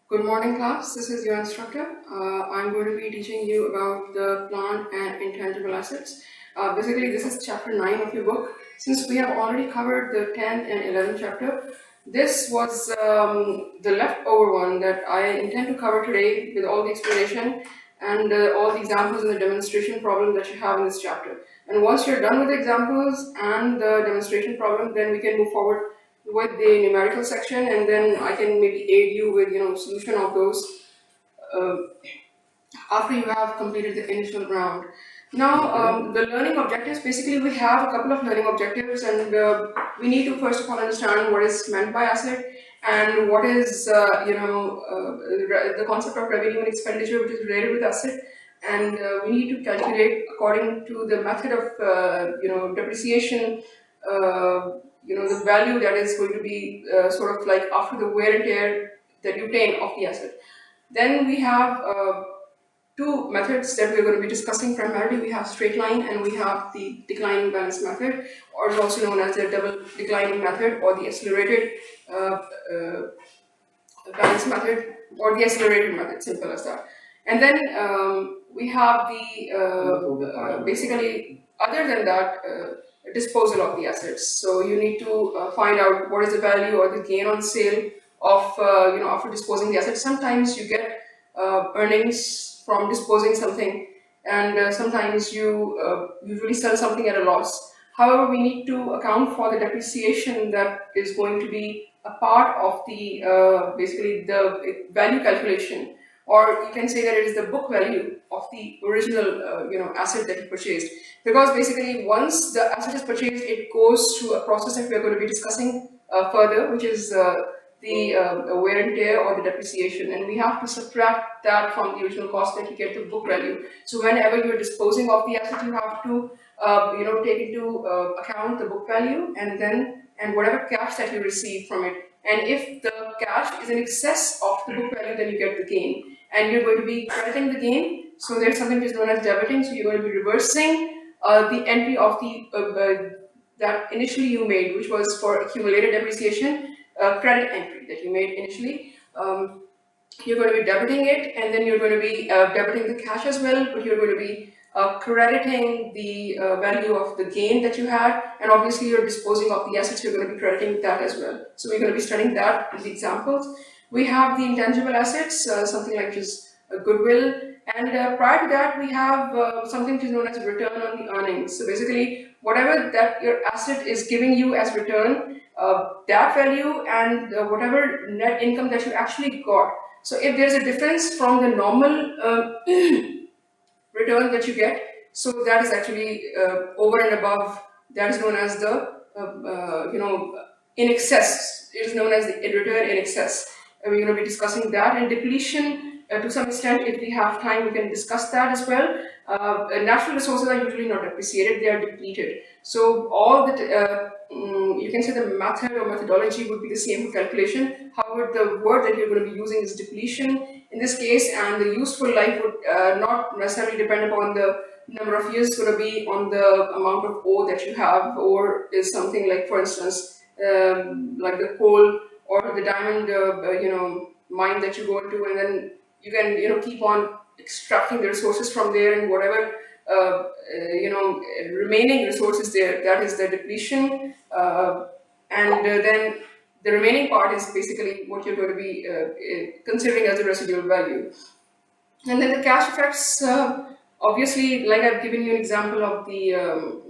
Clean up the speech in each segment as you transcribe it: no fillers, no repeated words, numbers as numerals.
Good morning, class. This is your instructor. I'm going to be teaching you about the plant and intangible assets. Basically, this is chapter 9 of your book. Since we have already covered the 10th and 11th chapter, this was the leftover one that I intend to cover today with all the explanation and all the examples and the demonstration problem that you have in this chapter. And once you're done with the examples and the demonstration problem, then we can move forward with the numerical section, and then I can maybe aid you with solution of those after you have completed the initial round. Now, the learning objectives, basically we have a couple of learning objectives, and we need to first of all understand what is meant by asset and what is the concept of revenue and expenditure which is related with asset, and we need to calculate according to the method of depreciation, the value that is going to be sort of like after the wear and tear that you obtain of the asset. Then we have two methods that we're going to be discussing primarily. We have straight line and we have the declining balance method, or is also known as the double declining method, or the accelerated balance method, or the accelerated method, simple as that. And then we have the basically, other than that, disposal of the assets. So you need to find out what is the value or the gain on sale of after disposing the assets. Sometimes you get earnings from disposing something, and sometimes you usually sell something at a loss. However, we need to account for the depreciation that is going to be a part of the basically the value calculation, or you can say that it is the book value of the original asset that you purchased. Because basically once the asset is purchased, it goes through a process that we are going to be discussing further, which is the wear and tear or the depreciation, and we have to subtract that from the original cost that you get the book value. So whenever you're disposing of the asset, you have to take into account the book value, and whatever cash that you receive from it. And if the cash is in excess of the book value, then you get the gain, and you're going to be crediting the gain. So there's something which is known as debiting. So you're going to be reversing the entry of the that initially you made, which was for accumulated depreciation, credit entry that you made initially. You're going to be debiting it, and then you're going to be debiting the cash as well, but you're going to be crediting the value of the gain that you had, and obviously you're disposing of the assets, you're going to be crediting that as well. So we're going to be studying that in the examples. We have the intangible assets, something like just a goodwill, and prior to that we have something which is known as return on the earnings. So basically whatever that your asset is giving you as return, that value and whatever net income that you actually got. So if there's a difference from the normal return that you get, so that is actually over and above, that is known as the in excess. It is known as the return in excess, and we're going to be discussing that. And depletion, to some extent, if we have time, we can discuss that as well. Natural resources are usually not depreciated, they are depleted. So all the you can say the method or methodology would be the same for calculation. However, the word that you're going to be using is depletion in this case, and the useful life would not necessarily depend upon the number of years. It's going to be on the amount of ore that you have. Ore is something like, for instance, like the coal or the diamond mine that you go into, and then you can keep on extracting the resources from there, and whatever remaining resources there, that is the depletion, and then the remaining part is basically what you're going to be considering as the residual value. And then the cash effects, obviously, like I've given you an example of you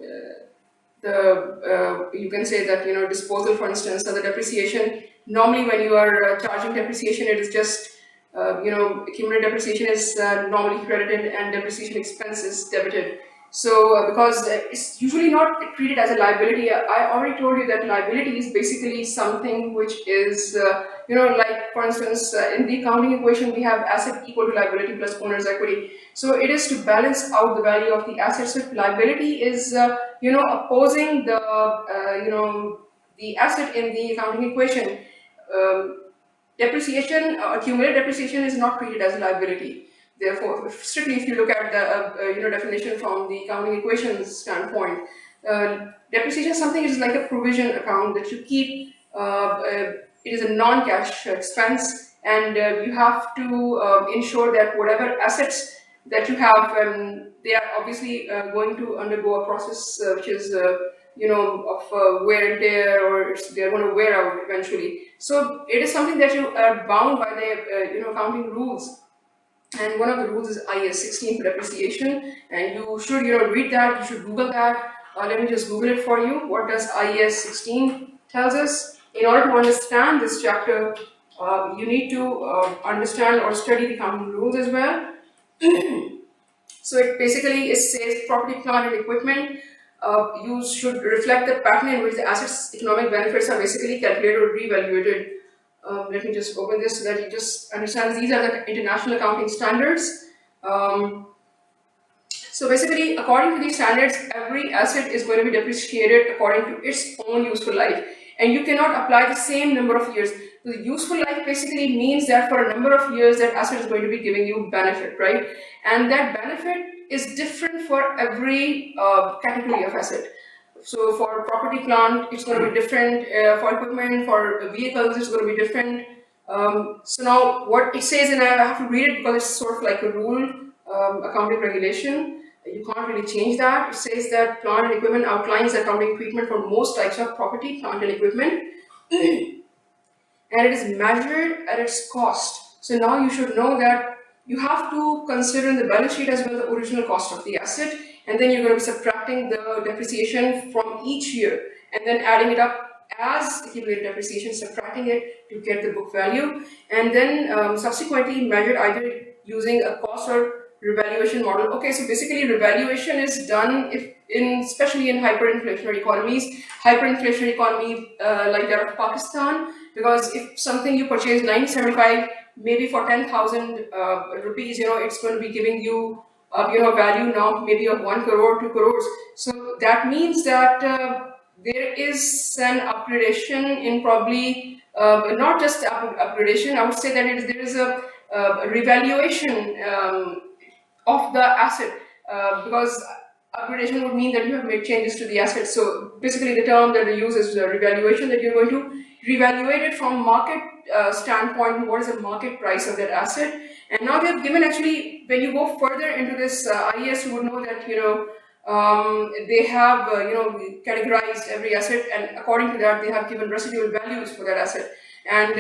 can say that disposal, for instance, or the depreciation. Normally when you are charging depreciation, it is just accumulated depreciation is normally credited and depreciation expense is debited. So because it's usually not treated as a liability. I already told you that liability is basically something which is like, for instance, in the accounting equation we have asset equal to liability plus owner's equity. So it is to balance out the value of the assets. So if liability is opposing the asset in the accounting equation, depreciation, accumulated depreciation is not treated as a liability. Therefore, strictly if you look at the definition from the accounting equations standpoint, depreciation is something is like a provision account that you keep. It is a non-cash expense, and you have to ensure that whatever assets that you have, they are obviously going to undergo a process which is of wear and tear, or they're going to wear out eventually. So it is something that you are bound by the accounting rules. And one of the rules is IAS 16 for depreciation, and you should read that. You should Google that. Let me just Google it for you. What does IAS 16 tells us? In order to understand this chapter, you need to understand or study the accounting rules as well. So it says property, plant, and equipment. You should reflect the pattern in which the assets' economic benefits are basically calculated or reevaluated. Let me just open this so that you just understand. These are the international accounting standards. So basically, according to these standards, every asset is going to be depreciated according to its own useful life. And you cannot apply the same number of years. So the useful life basically means that for a number of years, that asset is going to be giving you benefit, right? And that benefit is different for every category of asset. So for property, plant, it's going to be different. For equipment, for vehicles, it's going to be different. So now what it says, and I have to read it because it's sort of like a rule, accounting regulation. You can't really change that. It says that plant and equipment outlines the accounting treatment for most types of property, plant and equipment. And it is measured at its cost. So now you should know that you have to consider in the balance sheet as well the original cost of the asset, and then you're going to be subtracting the depreciation from each year and then adding it up as accumulated depreciation, subtracting it to get the book value, and then subsequently measured either using a cost or revaluation model. Okay, so basically revaluation is done especially in hyperinflationary economies, like that of Pakistan, because if something you purchase 1975, maybe for 10,000 rupees, it's going to be giving you value now maybe of 1 crore, 2 crores. So that means that there is an upgradation in probably not just upgradation. I would say that there is a revaluation of the asset, because upgradation would mean that you have made changes to the asset. So basically the term that they use is revaluation, that you're going to revaluate it from market standpoint, what is the market price of that asset. And now they have given, actually, when you go further into this IES, you would know that they have categorized every asset, and according to that they have given residual values for that asset. And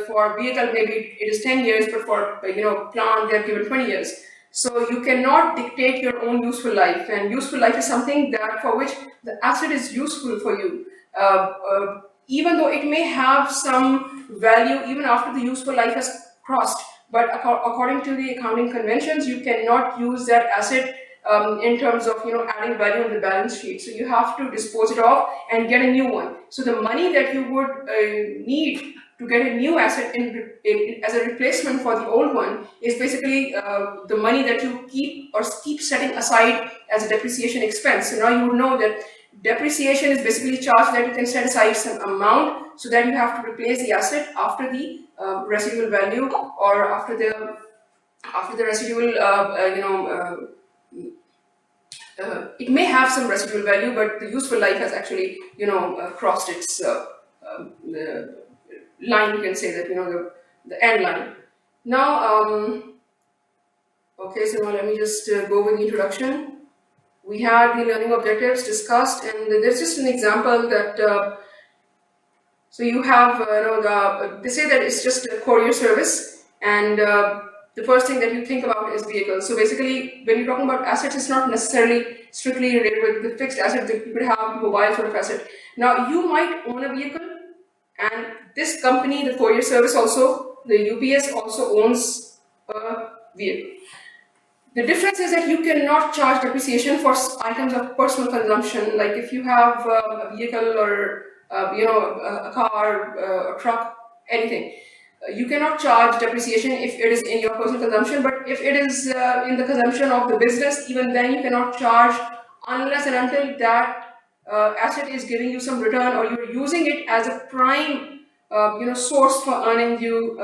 for vehicle maybe it is 10 years, but for plant they have given 20 years. So you cannot dictate your own useful life, and useful life is something that for which the asset is useful for you, even though it may have some value even after the useful life has crossed. But according to the accounting conventions, you cannot use that asset in terms of adding value in the balance sheet. So you have to dispose it off and get a new one. So the money that you would need to get a new asset as a replacement for the old one is basically the money that you keep setting aside as a depreciation expense. So now you would know that depreciation is basically a charge that you can set aside some amount so that you have to replace the asset after the residual value, or after the residual it may have some residual value, but the useful life has actually crossed its line, you can say that, the end line. Now, okay, so now let me just go with the introduction. We had the learning objectives discussed, and there's just an example that, so you have, they say that it's just a courier service, and the first thing that you think about is vehicles. So basically, when you're talking about assets, it's not necessarily strictly related with the fixed asset that you could have, mobile sort of asset. Now, you might own a vehicle, and this company, the courier service also, the UPS also owns a vehicle. The difference is that you cannot charge depreciation for items of personal consumption, like if you have a vehicle or a car, a truck, anything. You cannot charge depreciation if it is in your personal consumption, but if it is in the consumption of the business, even then you cannot charge unless and until that asset is giving you some return, or you're using it as a prime source for earning you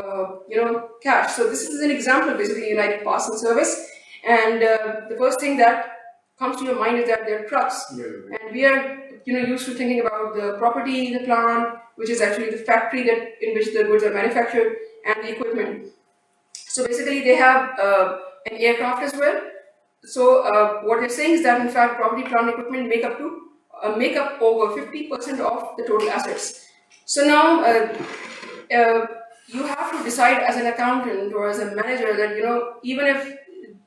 cash. So this is an example, basically, like parcel service, and the first thing that comes to your mind is that they're trucks, and we are used to thinking about the property, the plant, which is actually the factory in which the goods are manufactured, and the equipment. So basically, they have an aircraft as well. So what they're saying is that in fact, property, plant, and equipment make up over 50% of the total assets. So now you have to decide as an accountant or as a manager that even if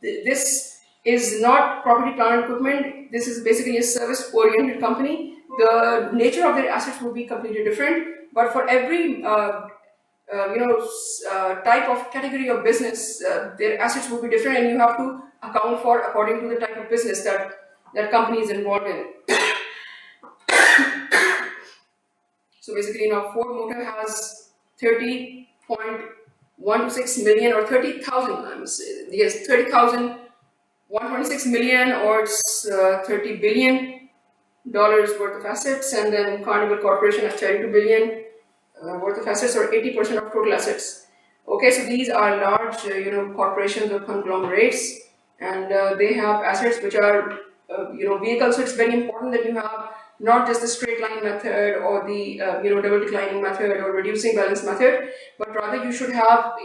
this is not property, plant, and equipment, this is basically a service-oriented company. The nature of their assets will be completely different. But for every type of category of business, their assets will be different, and you have to account for according to the type of business that company is involved in. So basically, now Ford Motor has 30.126 million or 30,000. Yes, 30,000, 126 million, or it's $30 billion worth of assets, and then Carnival Corporation has 32 billion worth of assets, or 80% of total assets. Okay, so these are large, corporations or conglomerates, and they have assets which are, vehicles. So it's very important that you have not just the straight line method or the, double declining method or reducing balance method, but rather you should have,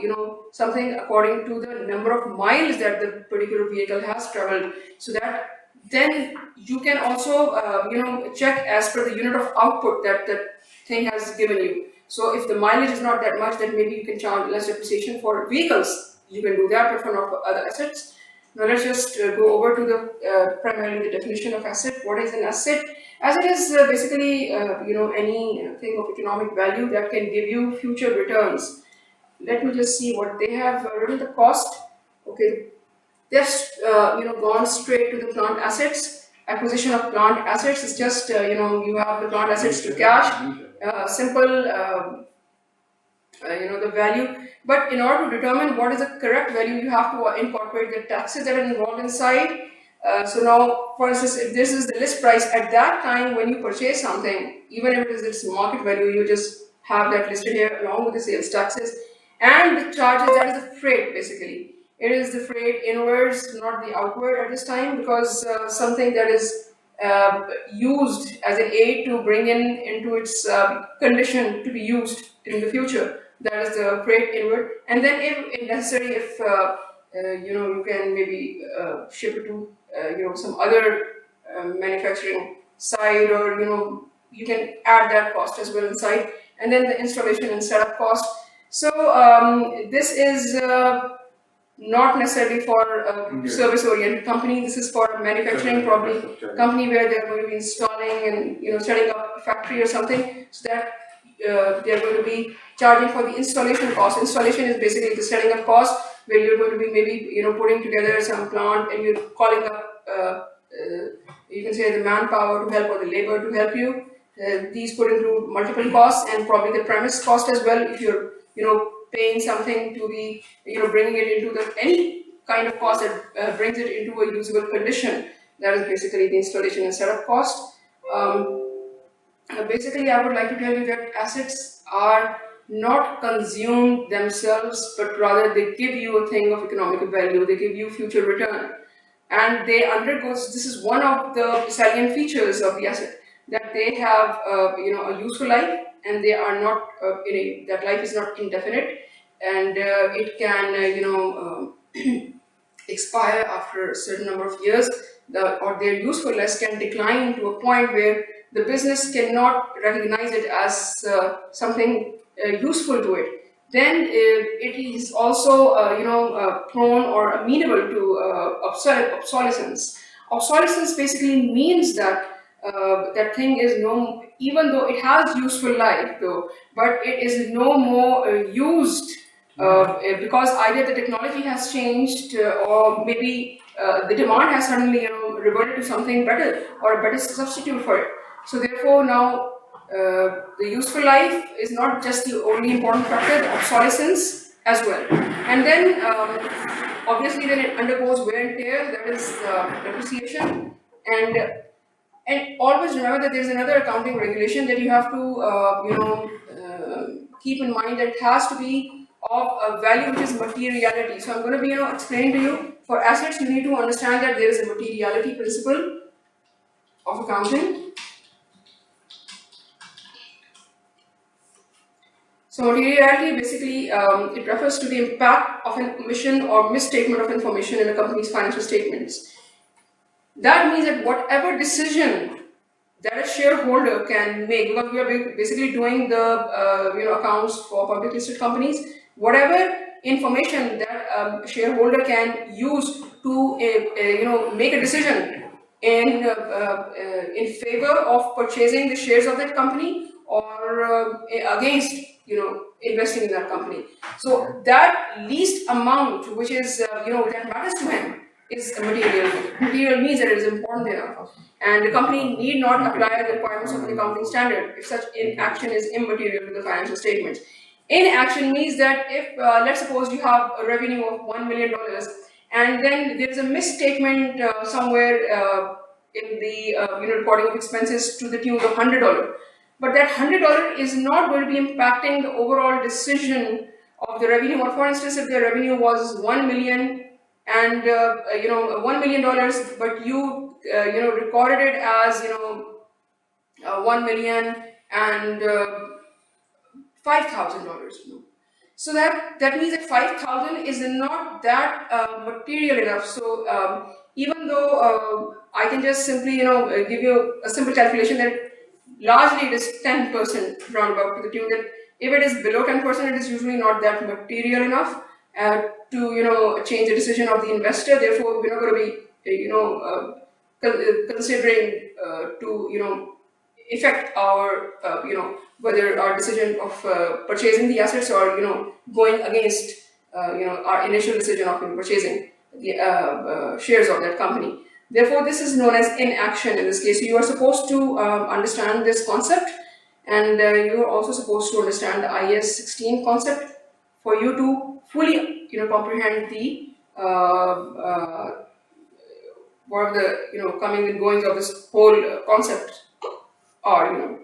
something according to the number of miles that the particular vehicle has traveled, so that then you can also, check as per the unit of output that the thing has given you. So if the mileage is not that much, then maybe you can charge less depreciation for vehicles. You can do that, but for not for other assets. Now let's just go over to the primarily the definition of asset. What is an asset? Asset is basically anything of economic value that can give you future returns. Let me just see what they have written the cost. Okay, they've gone straight to the plant assets. Acquisition of plant assets is just you have the plant assets to cash. Simple, the value. But in order to determine what is the correct value, you have to incorporate the taxes that are involved inside. So now, for instance, if this is the list price at that time when you purchase something, even if it is its market value, you just have that listed here along with the sales taxes and the charges. That is the freight, basically. It is the freight inwards, not the outward at this time, because something that is used as an aid to bring into its condition to be used in the future. That is the freight inward. And then if necessary, if you can maybe ship it to some other manufacturing side, or you can add that cost as well inside. And then the installation and setup cost. So this is not necessarily for a service-oriented company. This is for a manufacturing probably company where they're going to be installing and setting up a factory or something, so that they're going to be charging for the installation cost. Installation is basically the setting up cost, where you're going to be maybe putting together some plant, and you're calling up you can say the manpower to help, or the labor to help you. These could include multiple costs, and probably the premise cost as well, if you're paying something to be bringing it into any kind of cost that brings it into a usable condition. That is basically the installation and setup cost. Basically, I would like to tell you that assets are not consumed themselves, but rather they give you a thing of economic value. They give you future return, and they undergo. This is one of the salient features of the asset, that they have a useful life, and they are not that life is not indefinite, and it can expire after a certain number of years, or their usefulness can decline to a point where the business cannot recognize it as something useful to it. Then it is also prone or amenable to obsolescence. Obsolescence basically means that that thing is even though it has useful life though, but it is no more used because either the technology has changed, or maybe the demand has suddenly reverted to something better, or a better substitute for it. So therefore now the useful life is not just the only important factor, the obsolescence as well. And then obviously then it undergoes wear and tear, that is depreciation. And always remember that there is another accounting regulation that you have to keep in mind, that it has to be of a value which is materiality. So I'm going to be explaining to you, for assets you need to understand that there is a materiality principle of accounting. So materiality basically it refers to the impact of an omission or misstatement of information in a company's financial statements. That means that whatever decision that a shareholder can make, because we are basically doing the accounts for public listed companies, whatever information that a shareholder can use to make a decision in favor of purchasing the shares of that company or against investing in that company. So that least amount which is that matters to him is material. Material means that it is important enough, and the company need not apply the requirements of the accounting standard if such inaction is immaterial to the financial statements. Inaction means that if let's suppose you have a revenue of $1 million and then there is a misstatement somewhere in the recording of expenses to the tune of $100, but that $100 is not going to be impacting the overall decision of the revenue. Or for instance, if the revenue was 1 million and $1 million, but you recorded it as 1 million and $5,000. So that means that 5,000 is not that material enough. So even though I can just simply give you a simple calculation that largely it is 10% roundabout to the tune that if it is below 10%, it is usually not that material enough to change the decision of the investor. Therefore, we're not going to be considering to affect our whether our decision of purchasing the assets or going against our initial decision of purchasing the shares of that company. Therefore, this is known as inaction in this case. So you are supposed to understand this concept, and you are also supposed to understand the IAS 16 concept for you to fully comprehend the what are the coming and goings of this whole concept are.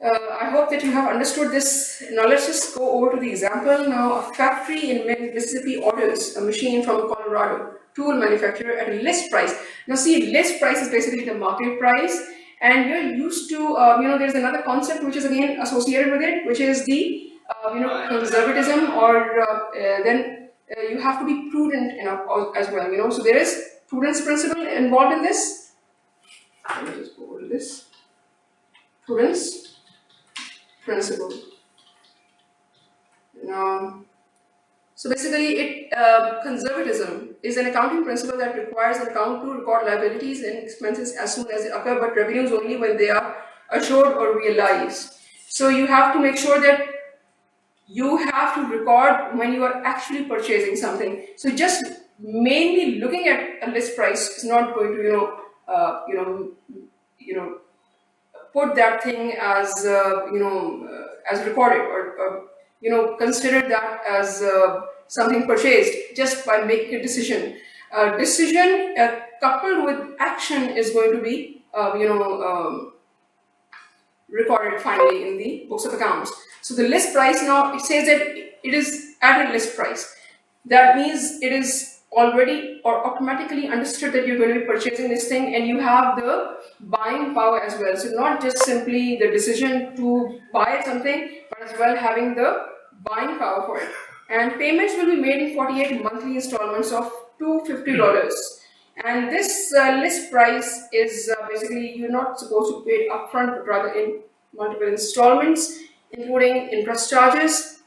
I hope that you have understood this. Now let's just go over to the example. Now a factory in Mississippi orders a machine from a Colorado tool manufacturer at a list price. Now see, list price is basically the market price, and you're used to there's another concept which is again associated with it, which is the conservatism, or then you have to be prudent enough as well. So there is prudence principle involved in this. Let me just go over to this. Prudence principle. So basically, conservatism is an accounting principle that requires an account to record liabilities and expenses as soon as they occur, but revenues only when they are assured or realized. So you have to make sure that you have to record when you are actually purchasing something. So just mainly looking at a list price is not going to put that thing as as recorded, or consider that as something purchased just by making a decision. Decision coupled with action is going to be recorded finally in the books of accounts. So the list price, now it says that it is at a list price. That means it is already or automatically understood that you're going to be purchasing this thing, and you have the buying power as well. So not just simply the decision to buy something, but as well having the buying power for it. And payments will be made in 48 monthly installments of $250. And this list price is basically you're not supposed to pay it upfront, but rather in multiple installments, including interest charges.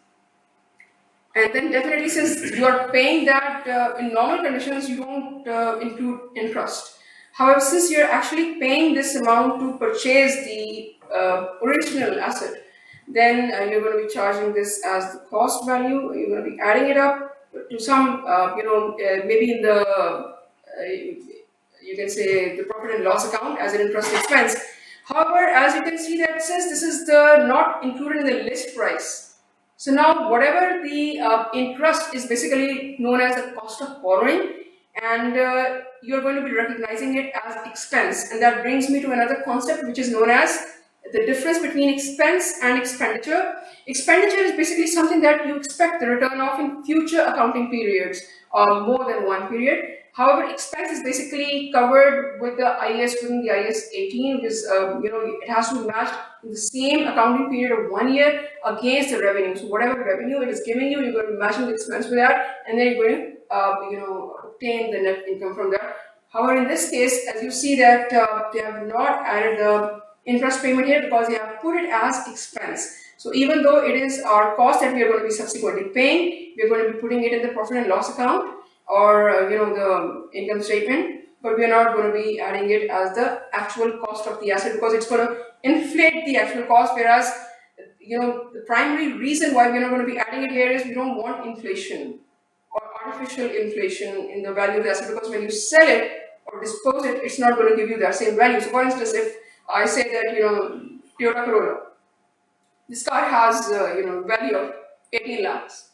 And then definitely, since you are paying that in normal conditions, you don't include interest. However, since you're actually paying this amount to purchase the original asset, then you're going to be charging this as the cost value. You're going to be adding it up to some, maybe in the, you can say the profit and loss account as an interest expense. However, as you can see that since this is the not included in the list price, so now whatever the interest is basically known as the cost of borrowing, and you're going to be recognizing it as expense. And that brings me to another concept which is known as the difference between expense and expenditure. Expenditure is basically something that you expect the return of in future accounting periods or more than one period. However, expense is basically covered with the IS within the IS 18, which is it has to match in the same accounting period of 1 year against the revenue. So whatever revenue it is giving you, you're going to match the expense with that, and then you're going to obtain the net income from that. However, in this case, as you see that they have not added the interest payment here because they have put it as expense. So even though it is our cost that we are going to be subsequently paying, we are going to be putting it in the profit and loss account or the income statement, but we are not going to be adding it as the actual cost of the asset because it's going to inflate the actual cost. Whereas the primary reason why we are not going to be adding it here is we don't want inflation or artificial inflation in the value of the asset, because when you sell it or dispose it, it's not going to give you that same value. So for instance, if I say that Toyota Corolla, this car has value of 18 lakhs.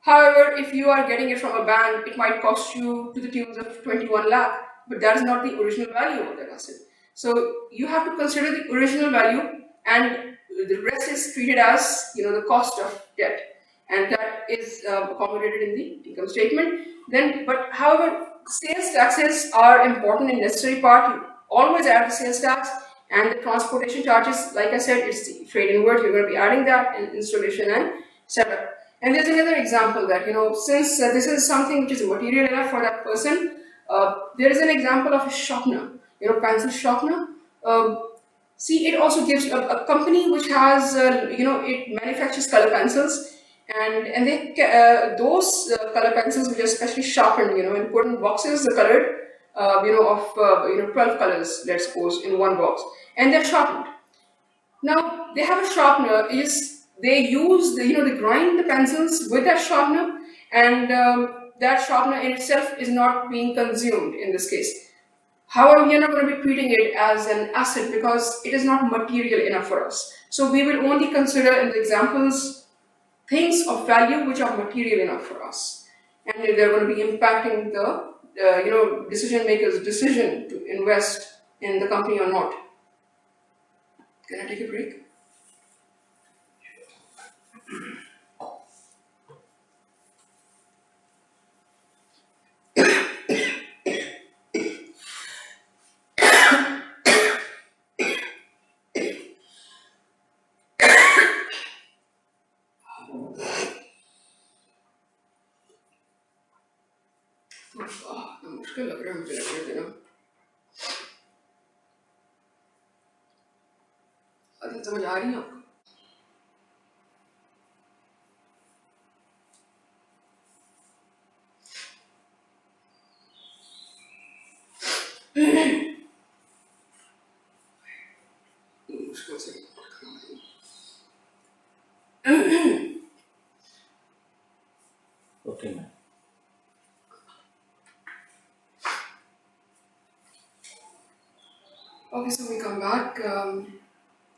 However, if you are getting it from a bank, it might cost you to the tunes of 21 lakh, but that is not the original value of that asset. So you have to consider the original value, and the rest is treated as the cost of debt, and that is accommodated in the income statement. But however, sales taxes are important and necessary part. You always add the sales tax. And the transportation charges, like I said, it's the freight inward. You're going to be adding that in installation and setup. And there's another example that, since this is something which is material enough for that person, there is an example of a sharpener, pencil sharpener. See, it also gives a company which has, it manufactures color pencils, and they those color pencils which are specially sharpened, and put in boxes, the colored, of 12 colors, let's suppose, in one box, and they're sharpened. Now they have a sharpener. They use they grind the pencils with that sharpener, and that sharpener in itself is not being consumed in this case. However, we are not going to be treating it as an asset because it is not material enough for us. So we will only consider in the examples things of value which are material enough for us, and they're going to be impacting the decision maker's decision to invest in the company or not. Can I take a break? मुश्किल लग रहा है मुझे लगने देना आदत समझ आ रही है आपको मुश्किल से Okay, ma'am. Okay, so we come back, and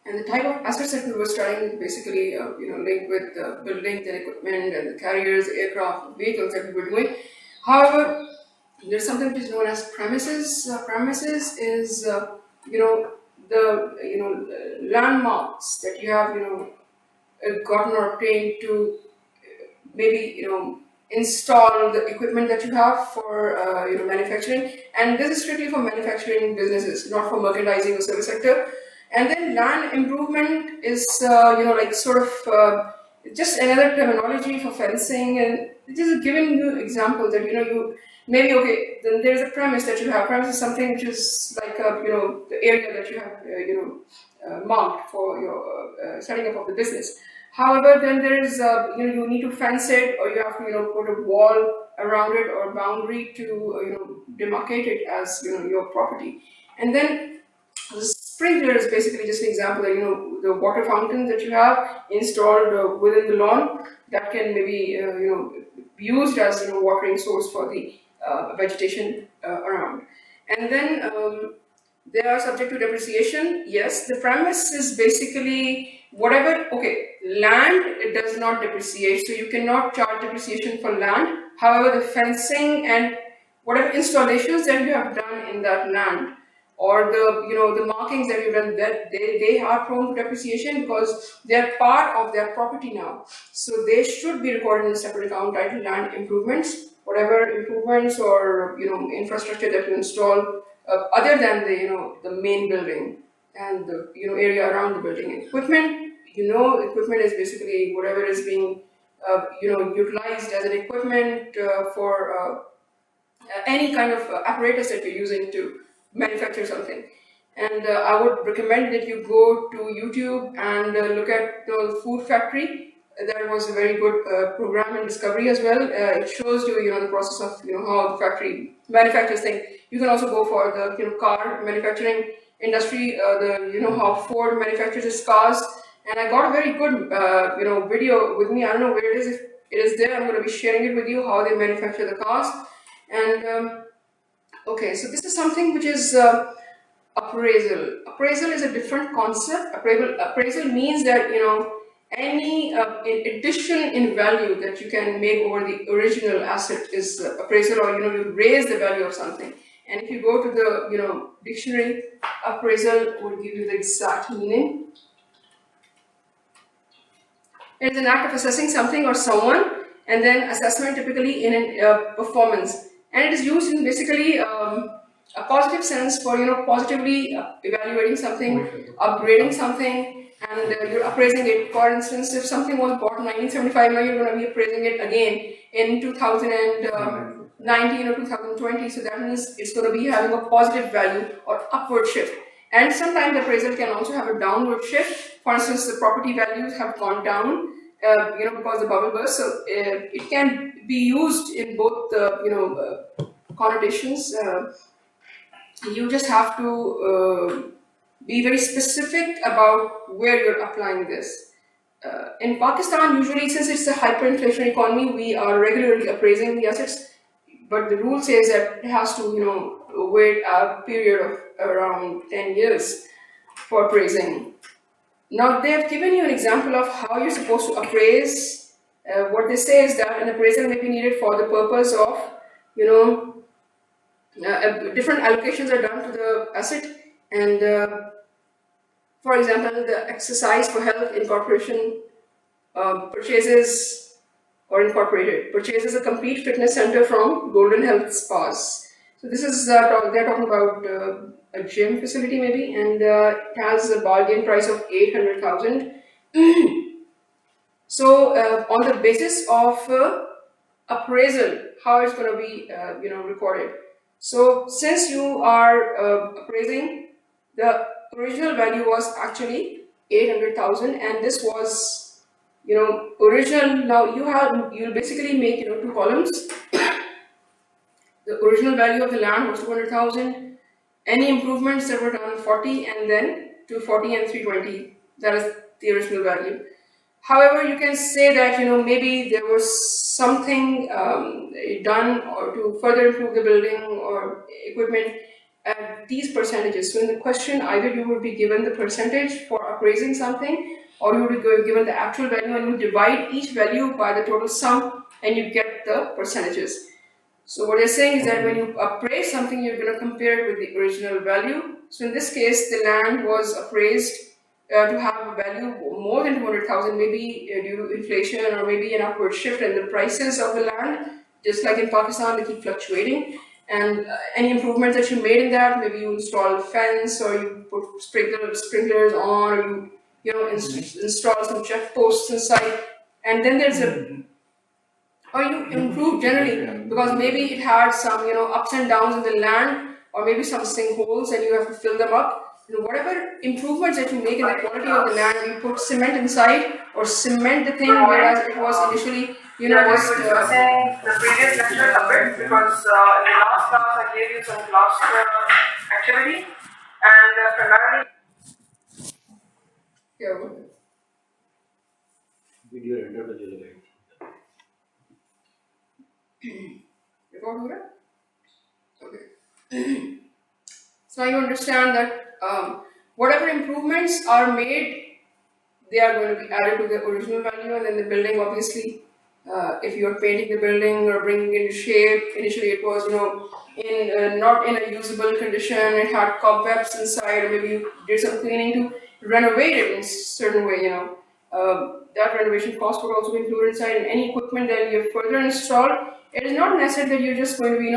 the type of assets that we were studying basically, linked with the buildings and equipment and the carriers, aircraft, vehicles that we were doing. However, there's something which is known as premises. Premises is, the landmarks that you have, gotten or obtained to maybe, install the equipment that you have for manufacturing, and this is strictly for manufacturing businesses, not for merchandising or service sector. And then land improvement is sort of just another terminology for fencing, and just giving you examples that you maybe okay. Then there is a premise that you have. Premise is something which is like the area that you have marked for your setting up of the business. However, then there is you need to fence it, or you have to put a wall around it or boundary to demarcate it as your property. And then the sprinkler is basically just an example that the water fountain that you have installed within the lawn that can maybe be used as watering source for the vegetation around. And then they are subject to depreciation. Yes, the premise is basically whatever, okay, land, it does not depreciate, so you cannot charge depreciation for land. However, the fencing and whatever installations that you have done in that land, or the markings that you've done, that they are prone to depreciation because they are part of their property now. So they should be recorded in a separate account titled land improvements. Whatever improvements or infrastructure that you install other than the main building and the area around the building. Equipment, equipment is basically whatever is being utilized as an equipment for any kind of apparatus that you're using to manufacture something. And I would recommend that you go to YouTube and look at the food factory. That was a very good program in Discovery as well. It shows you, the process of, how the factory manufactures things. You can also go for the, car manufacturing industry, how Ford manufactures its cars. And I got a very good, video with me. I don't know where it is. If it is there, I'm going to be sharing it with you, how they manufacture the cars. And okay, so this is something which is appraisal. Appraisal is a different concept. Appraisal means that any addition in value that you can make over the original asset is appraisal, or you raise the value of something. And if you go to the dictionary, appraisal will give you the exact meaning. It is an act of assessing something or someone, and then assessment typically in a performance. And it is used in basically a positive sense for positively evaluating something, upgrading something, and you're appraising it. For instance, if something was bought in 1975, now you're going to be appraising it again in 2019 or 2020. So that means it's going to be having a positive value or upward shift. And sometimes the appraisal can also have a downward shift. For instance, the property values have gone down, because the bubble burst. So it can be used in both connotations. You just have to be very specific about where you're applying this. In Pakistan, usually, since it's a hyperinflationary economy, we are regularly appraising the assets. But the rule says that it has to, wait a period of around 10 years for appraising. Now, they have given you an example of how you're supposed to appraise. What they say is that an appraisal may be needed for the purpose of, different allocations are done to the asset. And, for example, the exercise for health incorporation purchases a complete fitness center from Golden Health Spas. So this is, they're talking about a gym facility maybe, and it has a bargain price of 800,000. So on the basis of appraisal, how it's going to be recorded. So since you are appraising, the original value was actually 800,000, and this was original. Now you'll basically make two columns. The original value of the land was 200,000. Any improvements that were done 40, and then 240 and 320. That is the original value. However, you can say that maybe there was something done or to further improve the building or equipment at these percentages. So in the question, either you would be given the percentage for appraising something, or you would be given the actual value, and you divide each value by the total sum, and you get the percentages. So what you're saying is that when you appraise something, you're going to compare it with the original value. So in this case, the land was appraised to have a value more than 200,000, maybe due to inflation or maybe an upward shift in the prices of the land. Just like in Pakistan, they keep fluctuating. And any improvements that you made in that, maybe you install a fence, or you put sprinklers on, or you install some check posts inside, and then there's or you improve generally, because maybe it had some ups and downs in the land, or maybe some sinkholes, and you have to fill them up. Whatever improvements that you make in the quality of the land, you put cement inside or cement the thing, whereas it was initially just saying the previous lecture a bit, because in the last class I gave you some class activity, and primarily video render पे चले गए. Record हो रहा? Okay. So now you understand that whatever improvements are made, they are going to be added to the original value, and then the building obviously If you're painting the building or bringing it into shape, initially it was, in not in a usable condition. It had cobwebs inside, or maybe you did some cleaning to renovate it in a certain way. That renovation cost would also be included inside. And any equipment that you have further installed, it is not necessary that you're just going to be,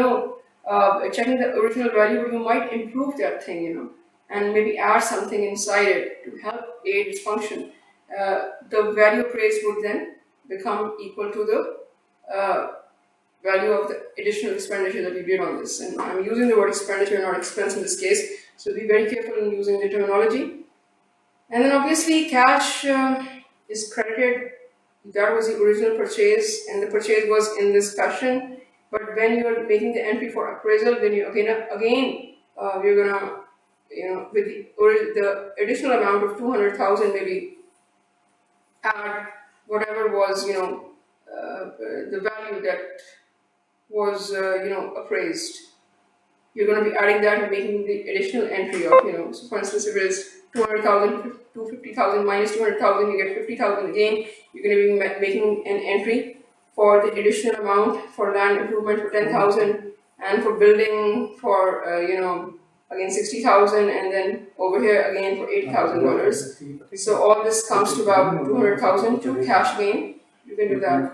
checking the original value, but you might improve that thing, and maybe add something inside it to help aid its function. The value appraised would then become equal to the value of the additional expenditure that you did on this. And I'm using the word expenditure, not expense in this case, so be very careful in using the terminology. And then obviously cash is credited. That was the original purchase, and the purchase was in this fashion. But when you are making the entry for appraisal, then you again you're gonna, with the additional amount of 200,000, maybe add whatever was, the value that was, appraised. You're going to be adding that and making the additional entry of, so for instance, if it is 200,000 to 50,000 minus 200,000, you get 50,000 again. You're going to be making an entry for the additional amount for land improvement for 10,000, and for building for, again 60,000, and then over here again for $80,000. So all this comes to about 200,000 to cash gain. You can do that.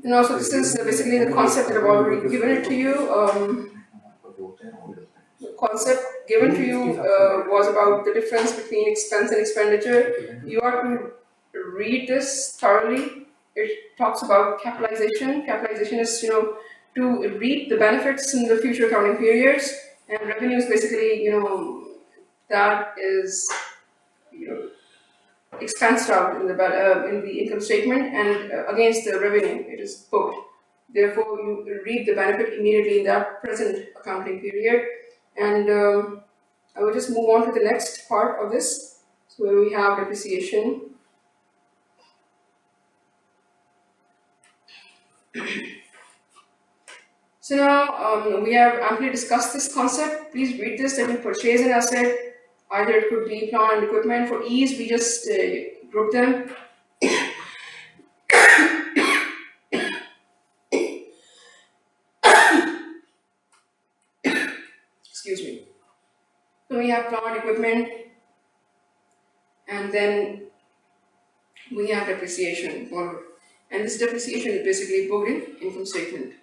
And also, this is basically the concept that I've already given it to you. The concept given to you was about the difference between expense and expenditure. You are to read this thoroughly. It talks about capitalization. Capitalization is, to reap the benefits in the future accounting periods, and revenue is basically, that is, expensed out in the income statement, and against the revenue it is booked. Therefore, you reap the benefit immediately in that present accounting period. And I will just move on to the next part of this. So where we have depreciation. So now we have amply discussed this concept. Please read this. That you purchase an asset, either it could be plant and equipment. For ease, we just group them. Excuse me. So we have plant equipment, and then we have depreciation followed. And this depreciation is basically booked in income statement.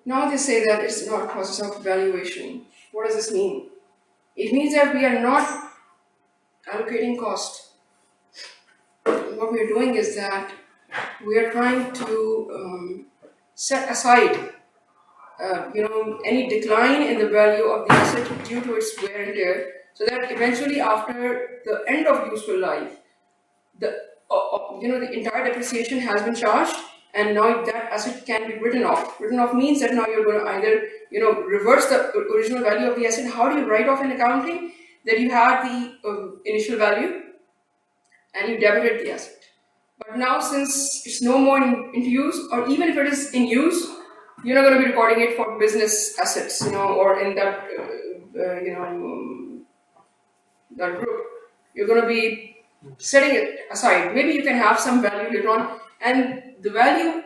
Now they say that it's not a process of valuation. What does this mean? It means that we are not allocating cost. What we are doing is that we are trying to set aside, any decline in the value of the asset due to its wear and tear, so that eventually, after the end of useful life, the entire depreciation has been charged, and now that asset can be written off. Written off means that now you're going to either reverse the original value of the asset. How do you write off in accounting? That you had the initial value and you debited the asset. But now, since it's no more into use, or even if it is in use, you're not going to be recording it for business assets, or in that that group. You're going to be setting it aside. Maybe you can have some value later on, and the value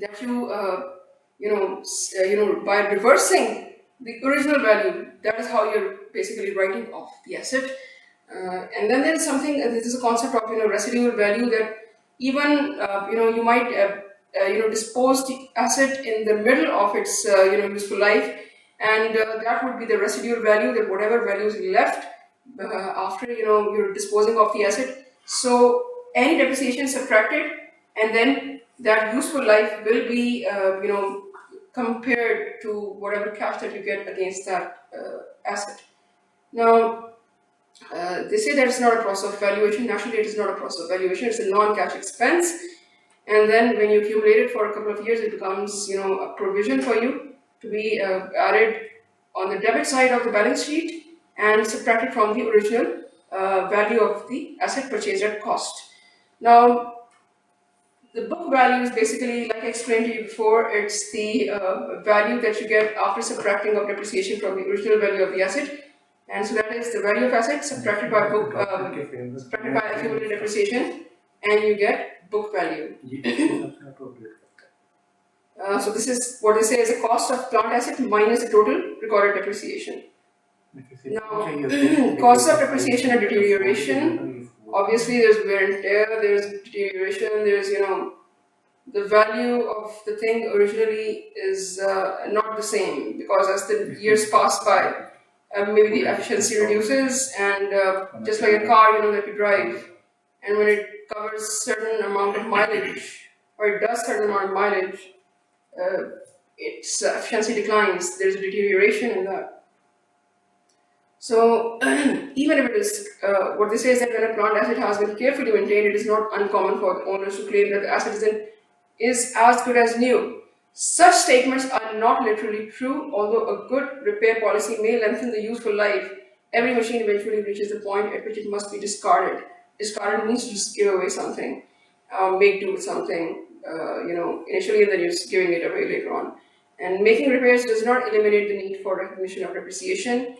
that you by reversing the original value, that is how you're basically writing off the asset. And then there's something. This is a concept of residual value, that even you might dispose the asset in the middle of its useful life, and that would be the residual value, that whatever value is left after you're disposing of the asset. So any depreciation subtracted, and then that useful life will be compared to whatever cash that you get against that asset. Now they say that it's not a process of valuation. Naturally, it is not a process of valuation. It's a non-cash expense, and then when you accumulate it for a couple of years, it becomes a provision for you to be added on the debit side of the balance sheet and subtracted from the original value of the asset purchased at cost. Now, the book value is basically, like I explained to you before, it's the value that you get after subtracting of depreciation from the original value of the asset. And so that is the value of assets subtracted by subtracted by accumulated depreciation, and you get book value. So this is what they say is the cost of plant asset minus the total recorded depreciation. Now, cost of depreciation and deterioration. Obviously, there's wear and tear. There's deterioration. There's the value of the thing originally is not the same, because as the years pass by, maybe the efficiency reduces, and just like a car, that you drive, and when it covers certain amount of mileage, or it does certain amount of mileage, its efficiency declines. There's a deterioration in that. So even if it is, what they say is that when a plant asset has been carefully maintained, it is not uncommon for the owners to claim that the asset is as good as new. Such statements are not literally true, although a good repair policy may lengthen the useful life. Every machine eventually reaches the point at which it must be discarded. Discarded means to just give away something, make do with something, initially, and then you're just giving it away later on. And making repairs does not eliminate the need for recognition of depreciation.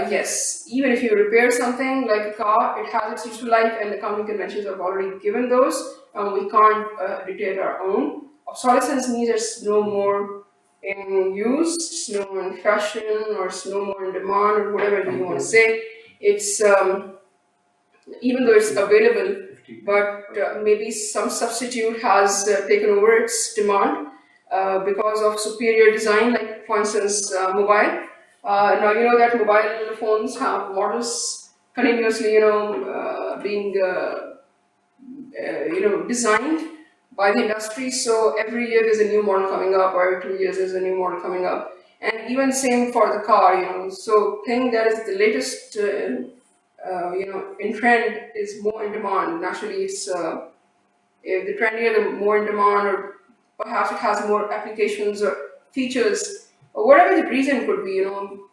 Yes, even if you repair something like a car, it has its useful life, and the accounting conventions have already given those. We can't dictate our own. Obsolescence means it's no more in use, it's no more in fashion, or it's no more in demand, or whatever you want to say. It's even though it's available, but maybe some substitute has taken over its demand because of superior design, like for instance mobile. Now you know that mobile phones have models continuously, being designed by the industry. So every year there's a new model coming up, or every 2 years there's a new model coming up, and even same for the car. So thing that is the latest, in trend is more in demand. Naturally, it's if the trendier, the more in demand, or perhaps it has more applications or features, or whatever the reason could be.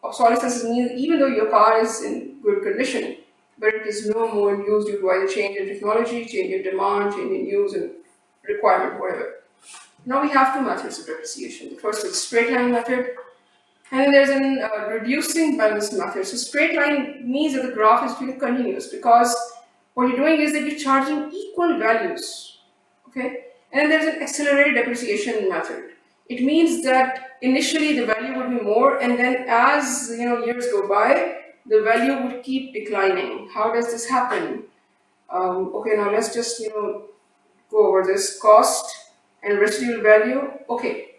Obsolescence means even though your car is in good condition, but it is no more in use due to either change in technology, change in demand, change in use and requirement, whatever. Now we have two methods of depreciation. The first is straight line method, and then there's a reducing balance method. So straight line means that the graph is being continuous, because what you're doing is that you're charging equal values, okay? And then there's an accelerated depreciation method. It means that initially the value would be more, and then as years go by, the value would keep declining. How does this happen? Okay, now let's just go over this cost and residual value. Okay,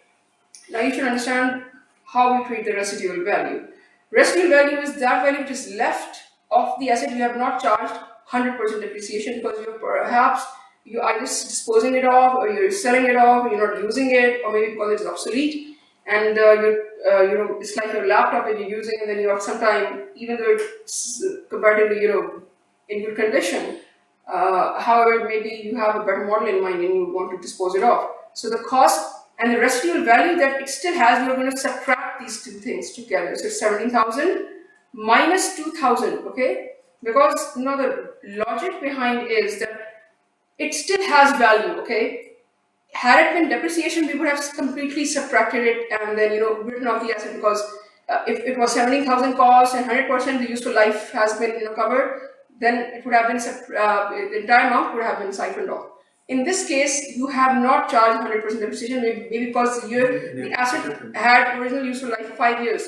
now you should understand how we treat the residual value. Residual value is that value which is left of the asset. You have not charged 100% depreciation, because you're either disposing it off, or you're selling it off, or you're not using it, or maybe because it's obsolete, and it's like your laptop that you're using, and then you have some time, even though it's comparatively in good condition, however maybe you have a better model in mind and you want to dispose it off. So the cost and the residual value that it still has, we're going to subtract these two things together. So 17,000 minus 2,000, okay? Because the logic behind is that it still has value, okay? Had it been depreciation, we would have completely subtracted it and then written off the asset, because if it was 17,000 cost and 100% the useful life has been covered, then it would have been the entire amount would have been siphoned off. In this case, you have not charged 100% depreciation, maybe because the asset had original useful life for 5 years,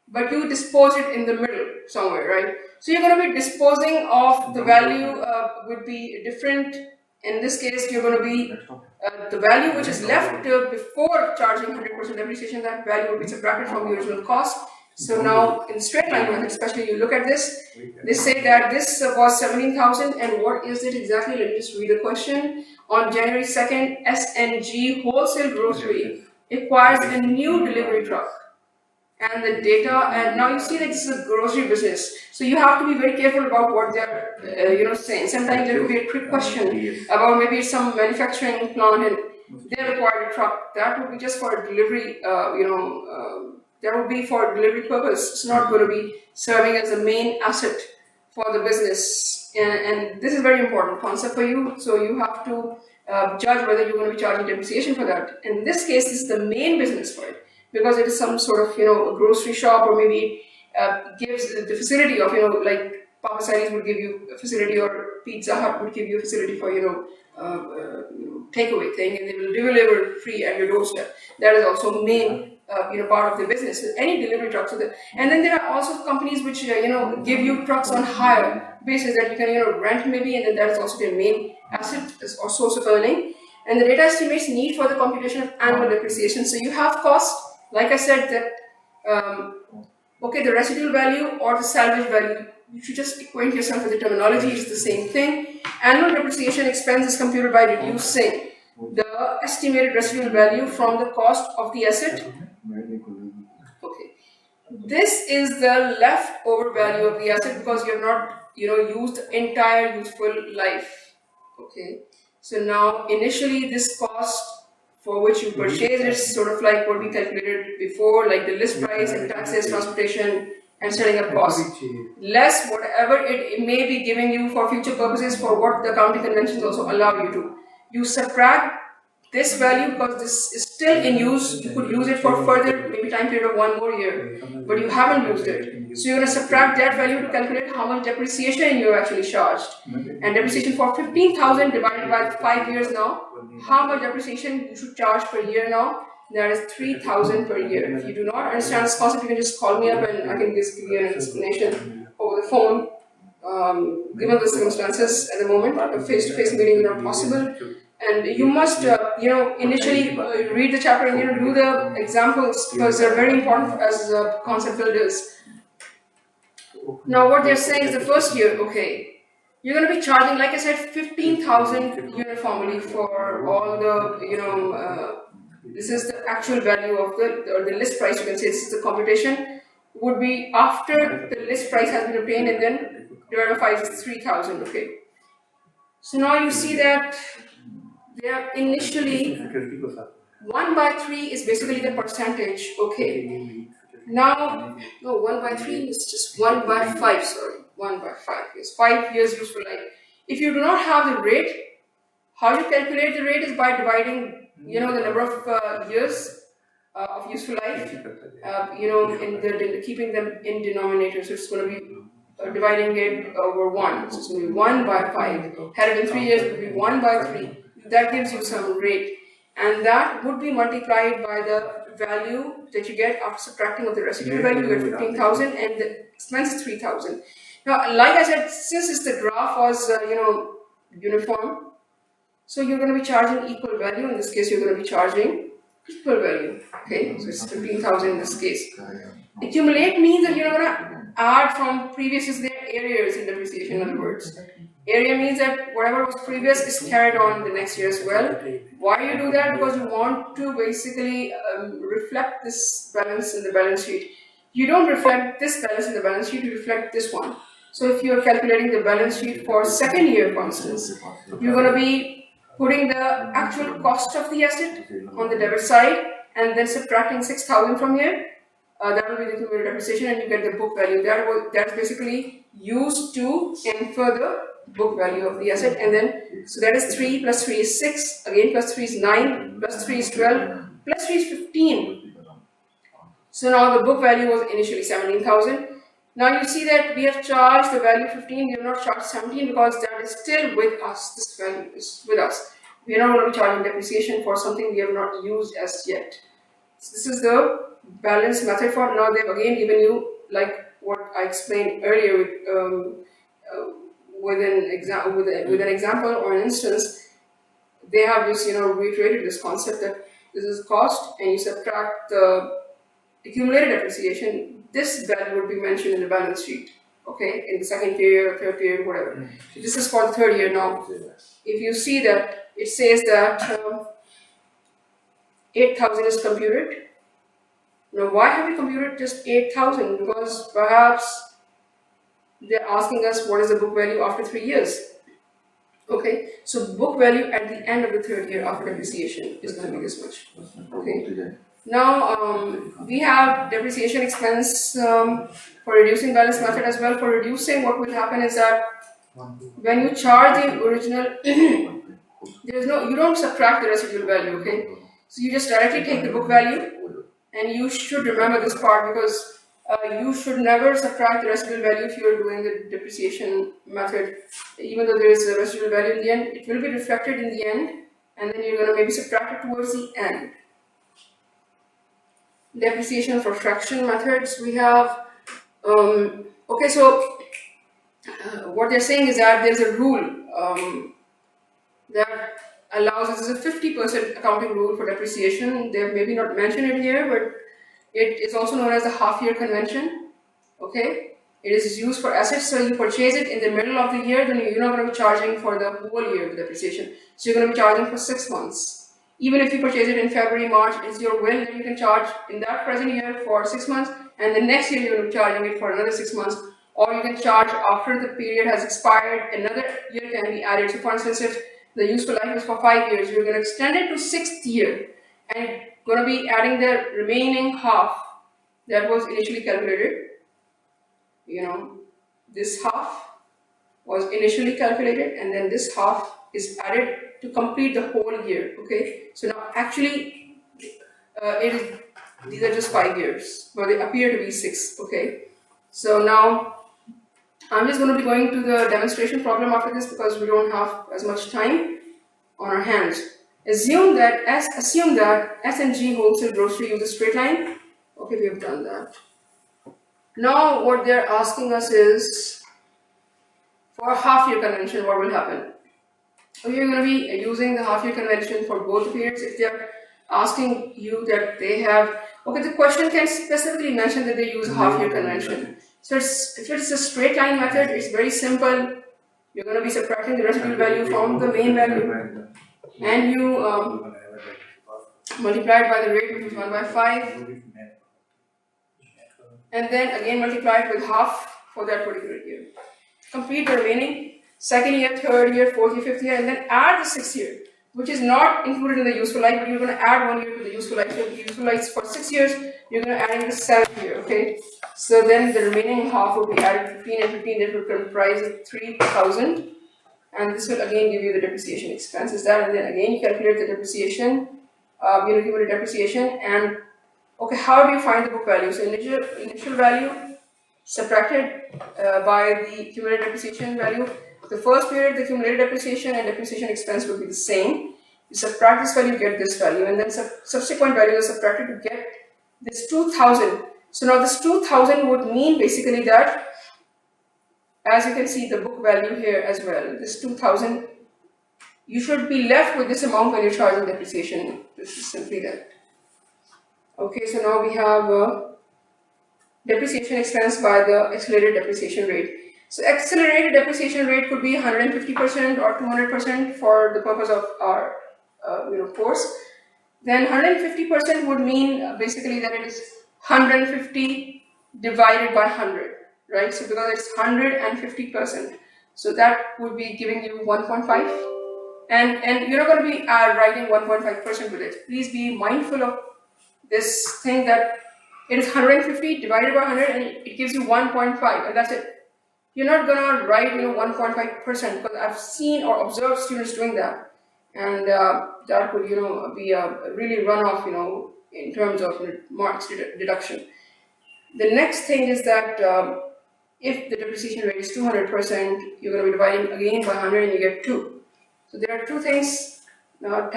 but you dispose it in the middle somewhere, right? So you're going to be disposing of the value would be different. In this case, you're going to be the value which is left before charging 100% depreciation, that value will be subtracted from the original cost. So now in straight line method, especially you look at this, they say that this was 17,000, and what is it exactly? Let me just read the question. On January 2nd, SNG Wholesale Grocery acquires a new delivery truck. And the data, and now you see that this is a grocery business, so you have to be very careful about what they're saying. Sometimes there could be a trick question about maybe some manufacturing plant and they require a truck. That would be just for a delivery, that would be for delivery purpose. It's not going to be serving as the main asset for the business, and this is a very important concept for you. So you have to judge whether you're going to be charging depreciation for that. In this case, this is the main business for it, because it is some sort of a grocery shop, or maybe gives the facility of, like Papa Sari's would give you a facility, or Pizza Hut would give you a facility for, takeaway thing, and they will deliver free at your doorstep. That is also main, part of the business. So any delivery trucks, and then there are also companies which, give you trucks on hire basis that you can, rent maybe, and then that is also their main asset or source of earning. And the data estimates need for the computation of annual depreciation. So you have cost, like I said, that the residual value or the salvage value, you should just acquaint yourself with the terminology, it's the same thing. Annual depreciation expense is computed by reducing the estimated residual value from the cost of the asset. Okay. This is the leftover value of the asset because you have not, used the entire useful life. Okay. So now initially this cost for which you purchase is sort of like what we calculated before, like the list price and taxes, transportation, and setting up costs, less whatever it may be giving you for future purposes, for what the accounting conventions also allow you to. You subtract this value because this is still in use. You could use it for further maybe time period of 1 more year, but you haven't used it. So you're going to subtract that value to calculate how much depreciation you're actually charged. And depreciation for 15,000 divided by 5 years now, how much depreciation you should charge per year now? That is 3,000 per year. If you do not understand this concept, you can just call me up and I can just give you an explanation over the phone. Given the circumstances at the moment, a face-to-face meeting is not possible. And you must, initially read the chapter and do the examples because they're very important as concept builders. Now, what they're saying is the first year, you're going to be charging, like I said, 15,000 uniformly for all the, this is the actual value of the list price. You can say this is the computation. Would be after the list price has been obtained, and then divided by 5 is 3,000. Okay. So now you see that they are initially 1 by 3 is basically the percentage. Okay. Now, no, 1 by 3 is just 1 by 5. Sorry, 1 by 5 is 5 years useful life. If you do not have the rate, how you calculate the rate is by dividing, the number of years of useful life, keeping them in denominator. So it's going to be dividing it over 1. So it's going to be 1 by 5. Had it been 3 years, it would be 1 by 3. That gives you some rate. And that would be multiplied by the value that you get after subtracting of the residual value. You get 15,000 and the expense is 3,000. Now, like I said, since the graph was, uniform, so you're going to be charging equal value. In this case, you're going to be charging equal value. Okay, so it's 15,000 in this case. Accumulate means that you're going to add from previous is there areas in depreciation, in other words. Area means that whatever was previous is carried on the next year as well. Why do you do that? Because you want to basically reflect this balance in the balance sheet. You don't reflect this balance in the balance sheet, you reflect this one. So if you're calculating the balance sheet for second year, for instance, you're going to be putting the actual cost of the asset on the debit side and then subtracting 6,000 from here. That will be the accumulated depreciation, and you get the book value. That's basically used to infer the book value of the asset, and then so that is 3 plus 3 is 6, again plus 3 is 9, plus 3 is 12, plus 3 is 15. So now the book value was initially 17,000. Now you see that we have charged the value 15, we have not charged 17 because that is still with us. This value is with us. We are not going to be charging depreciation for something we have not used as yet. So this is the balance method for now. They've again given you like what I explained earlier with an example or an instance. They have just reiterated this concept that this is cost and you subtract the accumulated depreciation. This value would be mentioned in the balance sheet. Okay, in the second period, third period, whatever. So this is for the third year now. If you see that it says that 8,000 is computed. Now, why have we computed just 8,000? Because perhaps they're asking us what is the book value after 3 years. Okay, so book value at the end of the third year after depreciation is going to be this much. Okay, now we have depreciation expense for reducing balance method as well. For reducing, what will happen is that when you charge the original, you don't subtract the residual value. Okay, so you just directly take the book value. And you should remember this part because You should never subtract the residual value if you are doing the depreciation method. Even though there is a residual value in the end, it will be reflected in the end, and then you're going to maybe subtract it towards the end. Depreciation for fraction methods we have. Okay, so what they're saying is that there's a rule that allows us a 50% accounting rule for depreciation. They have maybe not mentioned it here, but it is also known as the half-year convention. Okay, it is used for assets. So you purchase it in the middle of the year, then you're not going to be charging for the whole year the depreciation. So you're going to be charging for 6 months. Even if you purchase it in February, March, it's your will, then you can charge in that present year for 6 months, and the next year you're going to be charging it for another 6 months. Or you can charge after the period has expired, another year can be added. So for instance, if the useful life is for 5 years, you're going to extend it to 6th year, and you're going to be adding the remaining half that was initially calculated. This half was initially calculated, and then this half is added to complete the whole year. Okay, so now actually these are just 5 years, but they appear to be 6. Okay, so now I'm just going to be going to the demonstration problem after this because we don't have as much time on our hands. Assume that S and G wholesale grocery use a straight line. Okay, we have done that. Now what they're asking us is, for a half-year convention, what will happen? We are going to be using the half-year convention for both periods. If they're asking you that they have, okay, the question can specifically mention that they use a half-year convention. So if it's a straight line method, it's very simple. You're going to be subtracting the residual value from the main value, and you multiply it by the rate, which is 1 by 5, and then again multiply it with half for that particular year. Complete the remaining 2nd year, 3rd year, 4th year, 5th year, and then add the 6th year, which is not included in the useful life, but you're going to add 1 year to the useful life. So the useful life is for 6 years, you're going to add in the 7th year, okay? So then the remaining half will be added 15 and 15, that will comprise of 3,000, and this will again give you the depreciation expenses there, and then again you calculate the depreciation, cumulative depreciation, and okay, how do you find the book value? So initial value subtracted by the cumulative depreciation value. The first period, the cumulative depreciation and depreciation expense will be the same. You subtract this value, you get this value, and then subsequent values are subtracted to get this 2,000. So now this 2,000 would mean basically that, as you can see the book value here as well, this 2,000, you should be left with this amount when you're charging depreciation. This is simply that. Okay, so now we have depreciation expense by the accelerated depreciation rate. So accelerated depreciation rate could be 150% or 200% for the purpose of our course. Then 150% would mean basically that it is 150 divided by 100, right? So because it's 150%, so that would be giving you 1.5, and you're not going to be writing 1.5% with it. Please be mindful of this thing that it is 150 divided by 100 and it gives you 1.5, and that's it. You're not gonna write 1.5%, because I've seen or observed students doing that, and that would be a really runoff in terms of marks deduction. The next thing is that if the depreciation rate is 200%, you're going to be dividing again by 100 and you get 2. So there are two things. Now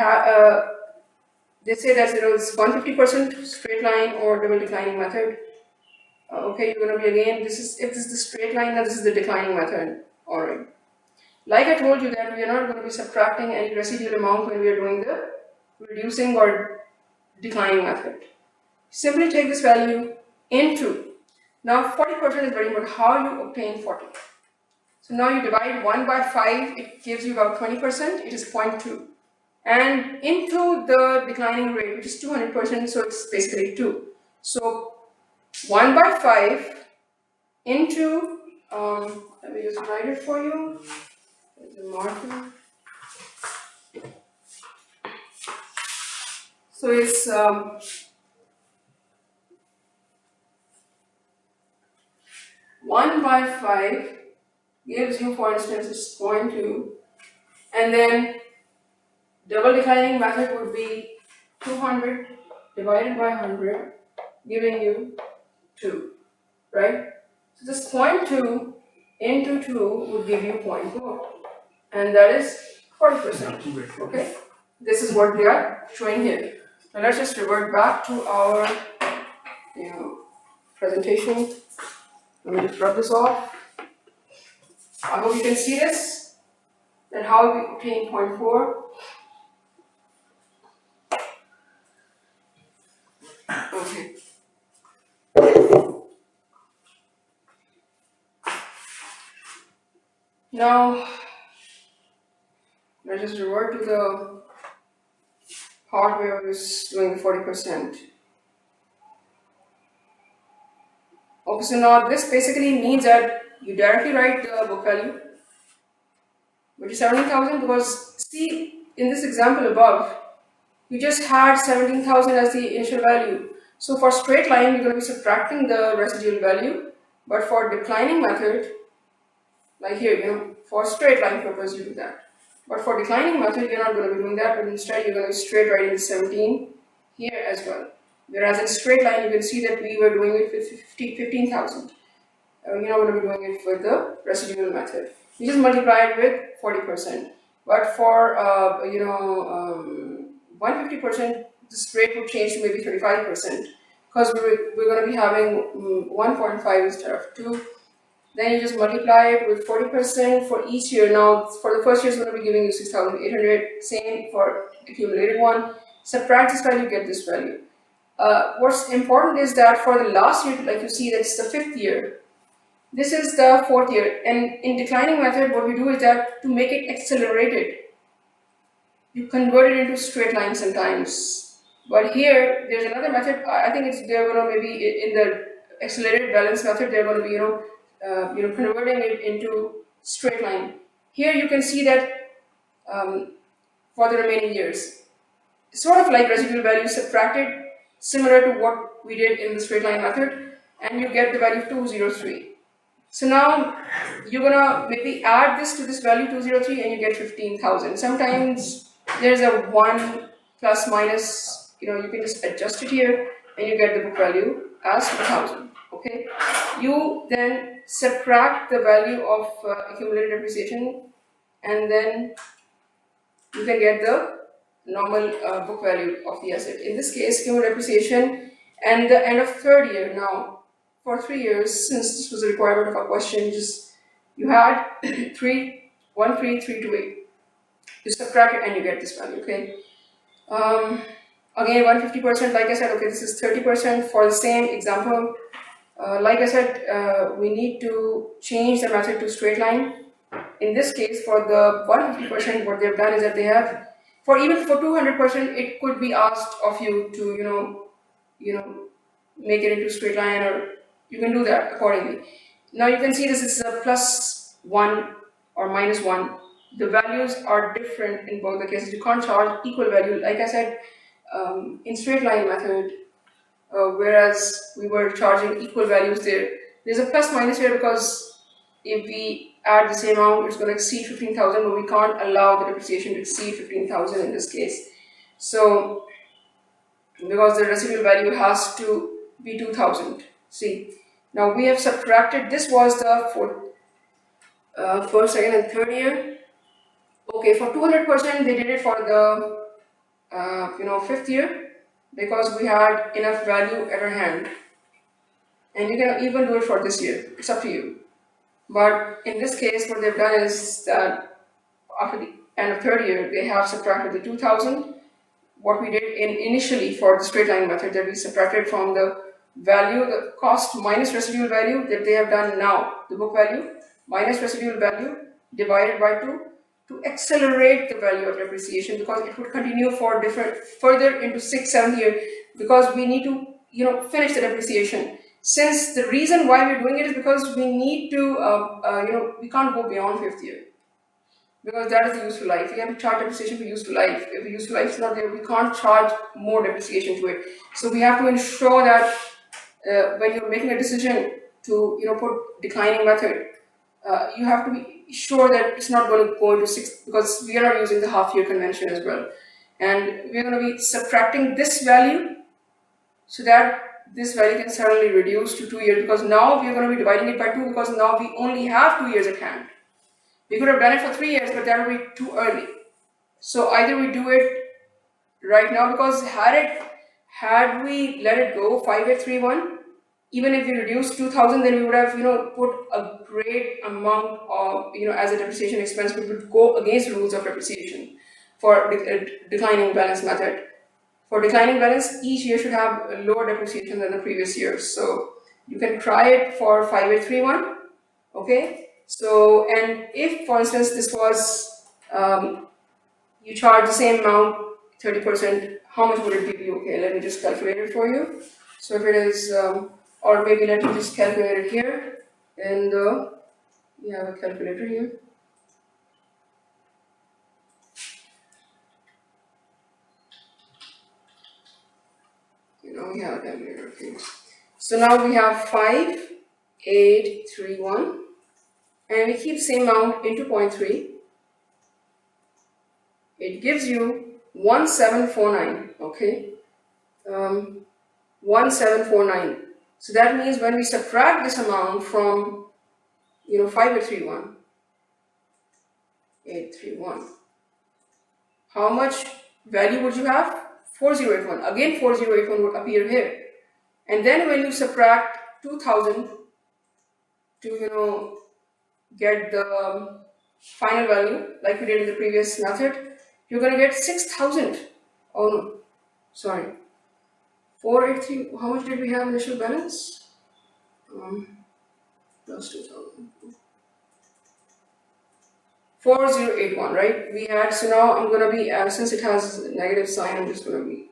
they say that it's 150% straight line or double declining method. Okay, you're going to be again, if this is the straight line, then this is the declining method. Alright. Like I told you that we are not going to be subtracting any residual amount when we are doing the reducing or declining method. Simply take this value into. Now 40% is very important. How you obtain 40? So now you divide 1 by 5, it gives you about 20%, it is 0.2. And into the declining rate, which is 200%, so it's basically 2. So 1 by 5 into, let me just write it for you, there's a marker. So it's 1 by 5 gives you, for instance, it's 0.2, and then double declining method would be 200 divided by 100, giving you 2. right? So this 0.2 into 2 would give you 0.4, and that is 40%. Okay, this is what we are showing here. Now let's just revert back to our presentation. Let me just rub this off. I hope you can see this. Then how we obtain 0.4. Okay. Now let's just revert to the part where I was doing 40%. Okay, so now this basically means that you directly write the book value, which is 17,000, because see, in this example above, you just had 17,000 as the initial value. So for straight line, you're going to be subtracting the residual value, but for declining method, like here, for straight line purpose, you do that. But for declining method, you're not going to be doing that, but instead you're going to be straight writing 17 here as well. Whereas in straight line, you can see that we were doing it with 15,000. You're not going to be doing it with the residual method. You just multiply it with 40%. But for 150%, this rate would change to maybe 35%, because we're going to be having 1.5 instead of 2. Then you just multiply it with 40% for each year. Now, for the first year, it's going to be giving you 6,800. Same for accumulated one. Subtract this value, get this value. What's important is that for the last year, like you see, that's the 5th year. This is the 4th year. And in declining method, what we do is that to make it accelerated, you convert it into straight line sometimes. But here, there's another method. I think they're going to maybe in the accelerated balance method, they're going to be converting it into straight line. Here you can see that for the remaining years, sort of like residual value subtracted, similar to what we did in the straight line method, and you get the value of 203. So now you're gonna maybe add this to this value 203 and you get 15,000. Sometimes there's a 1 plus minus, you can just adjust it here and you get the book value as 2,000. Okay. You then subtract the value of accumulated depreciation, and then you can get the normal book value of the asset. In this case, cumulative depreciation and the end of 3rd year. Now, for 3 years, since this was a requirement of our question, you had 3,13328. You subtract it and you get this value. Okay. Again, 150%. Like I said, okay, this is 30% for the same example. Like I said, we need to change the method to straight line. In this case, for the 150%, what they've done is that they have, even for 200%, it could be asked of you to, make it into straight line, or you can do that accordingly. Now you can see this is a +1 or -1. The values are different in both the cases. You can't charge equal value. Like I said, in straight line method, whereas we were charging equal values there. There's a plus minus here because if we add the same amount, it's going to exceed 15,000, but we can't allow the depreciation to exceed 15,000 in this case. So, because the residual value has to be 2,000. See, now we have subtracted, this was the first, second, and 3rd year. Okay, for 200%, they did it for the 5th year, because we had enough value at our hand. And you can even do it for this year, it's up to you. But in this case, what they've done is that after the end of 3rd year, they have subtracted the 2,000. What we did initially for the straight line method, that we subtracted from the value, the cost minus residual value that they have done now, the book value minus residual value divided by 2, to accelerate the value of depreciation, because it would continue for further into 6th, 7th year, because we need to finish the depreciation. Since the reason why we're doing it is because we need to we can't go beyond 5th year, because that is the useful life. We have to charge depreciation for useful life. If the useful life is not there, we can't charge more depreciation to it. So we have to ensure that when you're making a decision to put declining method, you have to be sure that it's not going to go into 6, because we are not using the half-year convention as well, and we're going to be subtracting this value so that this value can suddenly reduce to 2 years, because now we are going to be dividing it by 2, because now we only have 2 years at hand. We could have done it for 3 years, but that would be too early. So either we do it right now, because had we let it go 5831, even if we reduced 2000, then we would have put a great amount of as a depreciation expense, which would go against the rules of depreciation for declining balance method. For declining balance, each year should have a lower depreciation than the previous years. So you can try it for 5831. Okay. So, and if for instance this was you charge the same amount, 30%, how much would it give you? Okay, let me just calculate it for you. So if it is, or maybe let me just calculate it here. And we have a calculator here. We have a calculator. Okay. So now we have 5831, and we keep same amount into 0.3. It gives you 1749. Okay. 1749. So that means when we subtract this amount from 5831, 831, how much value would you have? 4081. Again 4081 would appear here. And then when you subtract 2000 to get the final value, like we did in the previous method, you're going to get 6000. Oh no, sorry, 483. How much did we have initial balance? Plus 2000. 4081, right? We had, so now I'm going to be, since it has a negative sign, I'm just going to be,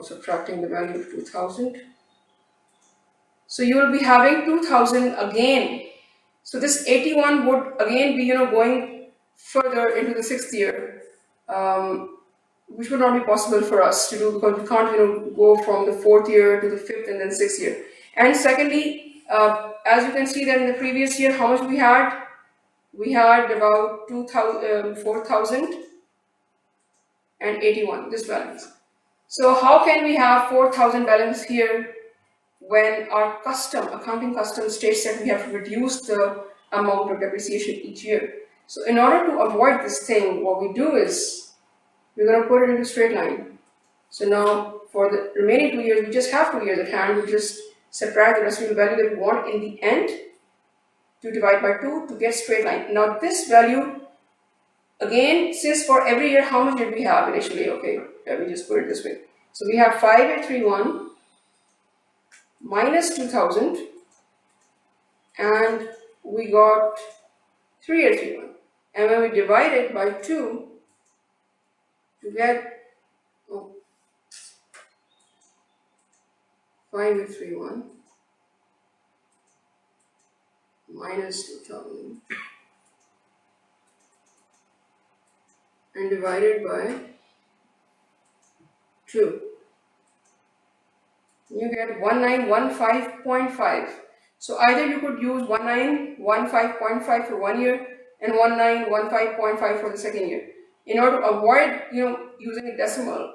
subtracting the value of 2000. So you will be having 2000 again. So this 81 would again be, going further into the 6th year, which would not be possible for us to do, because we can't, go from the 4th year to the 5th and then 6th year. And secondly, as you can see that in the previous year, how much we had? We had about 4,081, this balance. So how can we have 4,000 balance here when our accounting custom states that we have to reduce the amount of depreciation each year? So in order to avoid this thing, what we do is we're going to put it into straight line. So now for the remaining 2 years, we just have 2 years at hand. We just subtract the residual value that we want in the end to divide by 2 to get straight line. Now this value, again, since for every year, how much did we have initially? Okay, let me just put it this way. So we have 5831 minus 2000, and we got 3831. And when we divide it by 2 to get 5831 minus 2000 and divided by 2, you get 1915.5. So either you could use 1915.5 for 1 year and 1915.5 for the second year. In order to avoid using a decimal,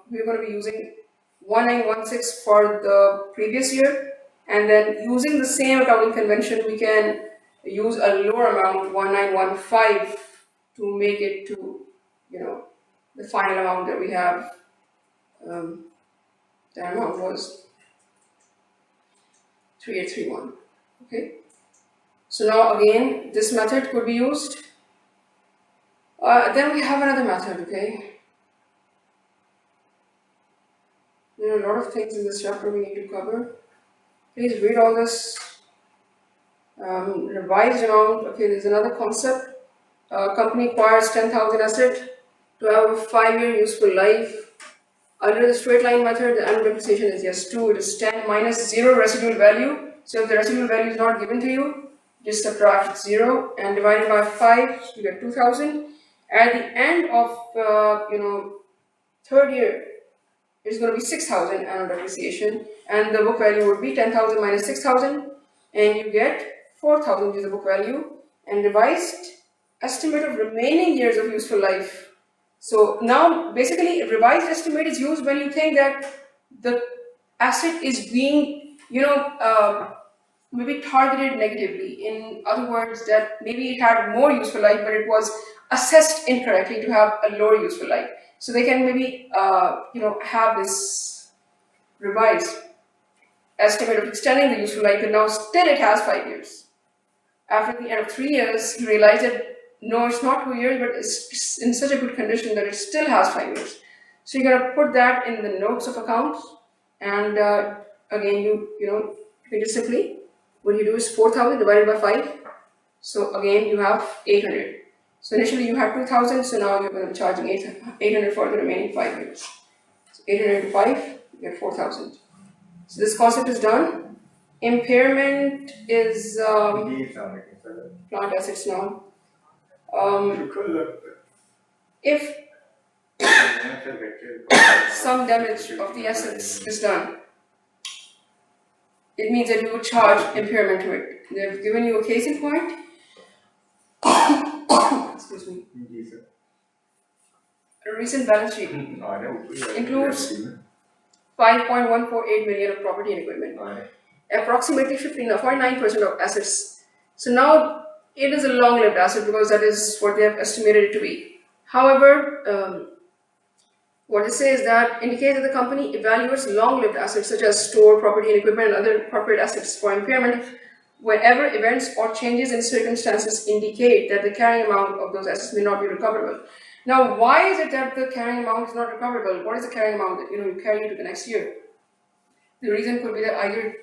we're going to be using 1916 for the previous year, and then using the same accounting convention, we can use a lower amount, 1915, to make it to the final amount that we have. That amount was 3831. Okay. So now again, this method could be used. Then we have another method. Okay. There are a lot of things in this chapter we need to cover. Please read all this. Revised amount. Okay, there's another concept. Company acquires 10,000 asset to have a 5-year useful life. Under the straight line method, the annual depreciation is just 2. It is 10 minus 0 residual value. So if the residual value is not given to you, just subtract 0 and divide it by 5, you get 2,000. At the end of 3rd year, it's going to be 6,000 annual depreciation, and the book value would be 10,000 minus 6,000, and you get 4,000, which is the book value, and revised estimate of remaining years of useful life. So now basically a revised estimate is used when you think that the asset is being, maybe targeted negatively. In other words, that maybe it had more useful life, but it was assessed incorrectly to have a lower useful life. So they can maybe, have this revised estimate of extending the useful life, and now still it has 5 years. After the end of 3 years, you realize that no, it's not 2 years, but it's in such a good condition that it still has 5 years. So you're gonna put that in the notes of accounts, and again, you just simply, what you do is 4,000 divided by 5. So again, you have 800. So initially you had 2,000, so now you're going to be charging 800 for the remaining 5 years. So 800 to 5, you get 4,000. So this concept is done. Impairment is plant assets now. If some damage of the assets is done, it means that you would charge impairment to it. They've given you a case in point. Excuse me. A recent balance sheet includes 5.148 million of property and equipment, approximately 49% of assets. So now it is a long-lived asset because that is what they have estimated it to be. However, what it says that indicates that the company evaluates long-lived assets such as store, property and equipment, and other corporate assets for impairment whenever events or changes in circumstances indicate that the carrying amount of those assets may not be recoverable. Now, why is it that the carrying amount is not recoverable? What is the carrying amount that you carry into the next year? The reason could be that either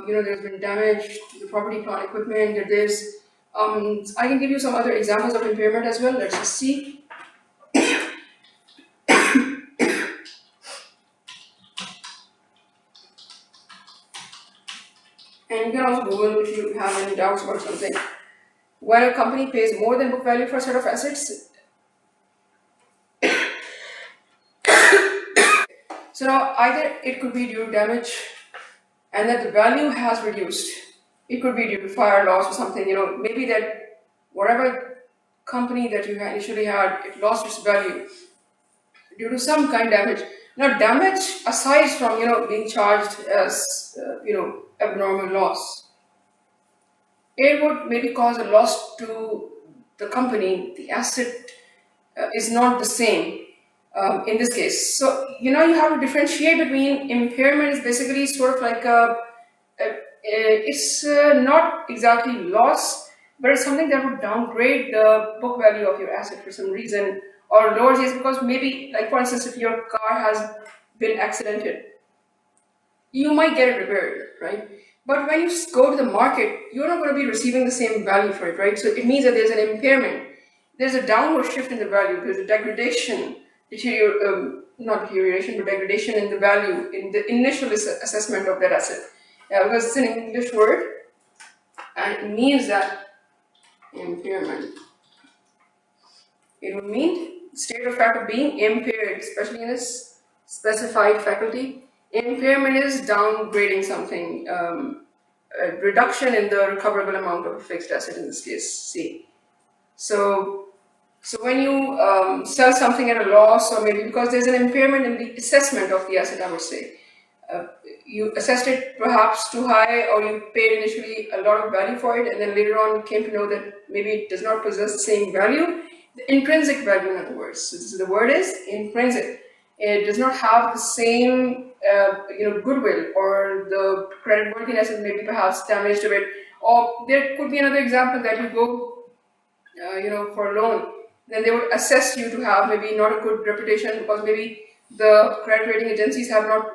there's been damage to the property, plant, equipment. That there's I can give you some other examples of impairment as well. Let's just see. And you can also Google if you have any doubts about something. When a company pays more than book value for a set of assets, so now either it could be due to damage and that the value has reduced. It could be due to fire, loss, or something. Maybe that whatever company that you initially had, it lost its value due to some kind of damage. Now, damage aside from being charged as abnormal loss, it would maybe cause a loss to the company. The asset is not the same in this case. So you have to differentiate between impairment is basically sort of like it's not exactly loss, but it's something that would downgrade the book value of your asset for some reason, or lower it because maybe, like for instance, if your car has been accidented, you might get it repaired, right? But when you go to the market, you're not going to be receiving the same value for it, right? So it means that there's an impairment. There's a downward shift in the value. There's a degradation, not deterioration, but degradation in the value in the initial assessment of that asset. Because it's an English word, and it means that impairment. It would mean state or fact of being impaired, especially in a specified faculty. Impairment is downgrading something, a reduction in the recoverable amount of a fixed asset in this case, C. So when you sell something at a loss, or maybe because there's an impairment in the assessment of the asset, I would say, you assessed it perhaps too high, or you paid initially a lot of value for it, and then later on came to know that maybe it does not possess the same value. The intrinsic value, in other words. So the word is intrinsic. It does not have the same, goodwill, or the creditworthiness is maybe perhaps damaged a bit. Or there could be another example that you go, for a loan, then they would assess you to have maybe not a good reputation because maybe the credit rating agencies have not,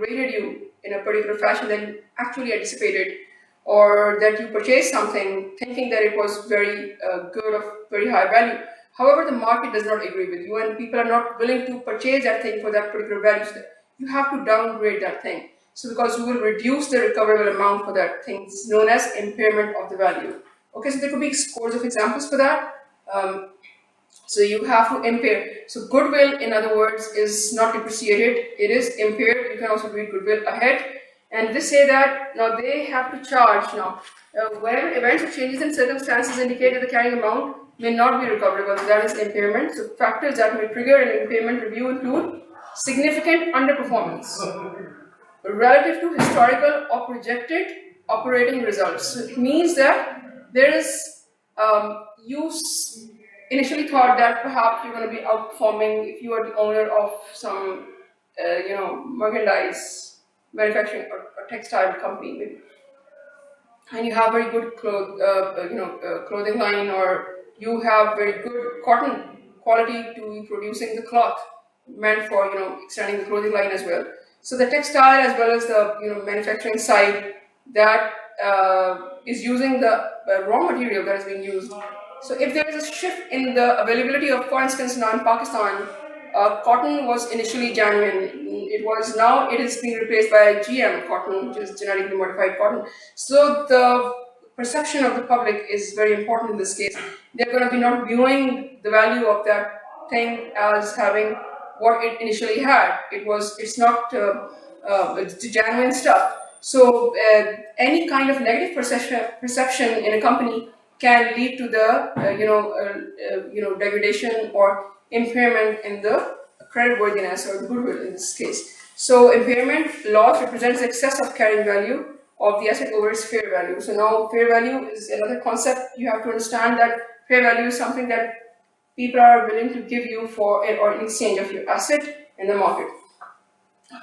rated you in a particular fashion that you actually anticipated, or that you purchased something thinking that it was very good, of very high value. However, the market does not agree with you, and people are not willing to purchase that thing for that particular value. So you have to downgrade that thing. So because you will reduce the recoverable amount for that thing, it's known as impairment of the value. Okay, so there could be scores of examples for that. So you have to impair. So goodwill, in other words, is not depreciated. It is impaired. You can also read goodwill ahead. And they say that now they have to charge now. Whenever events or changes in circumstances indicate that the carrying amount may not be recoverable, that is impairment. So factors that may trigger an impairment review include significant underperformance. relative to historical or projected operating results. So it means that there is, you initially thought that perhaps you're going to be outperforming if you are the owner of some, merchandise manufacturing or textile company, maybe, and you have very good clothing line, or you have very good cotton quality to be producing the cloth meant for extending the clothing line as well. So the textile as well as the manufacturing side that is using the raw material that is being used. So if there is a shift in the availability of, for instance, now in Pakistan, cotton was initially genuine. It is being replaced by GM cotton, which is genetically modified cotton. So the perception of the public is very important in this case. They're going to be not viewing the value of that thing as having what it initially had. It's not the genuine stuff. So any kind of negative perception in a company can lead to the degradation or impairment in the creditworthiness or the goodwill in this case. So impairment loss represents excess of carrying value of the asset over its fair value. So now fair value is another concept. You have to understand that fair value is something that people are willing to give you for in exchange of your asset in the market.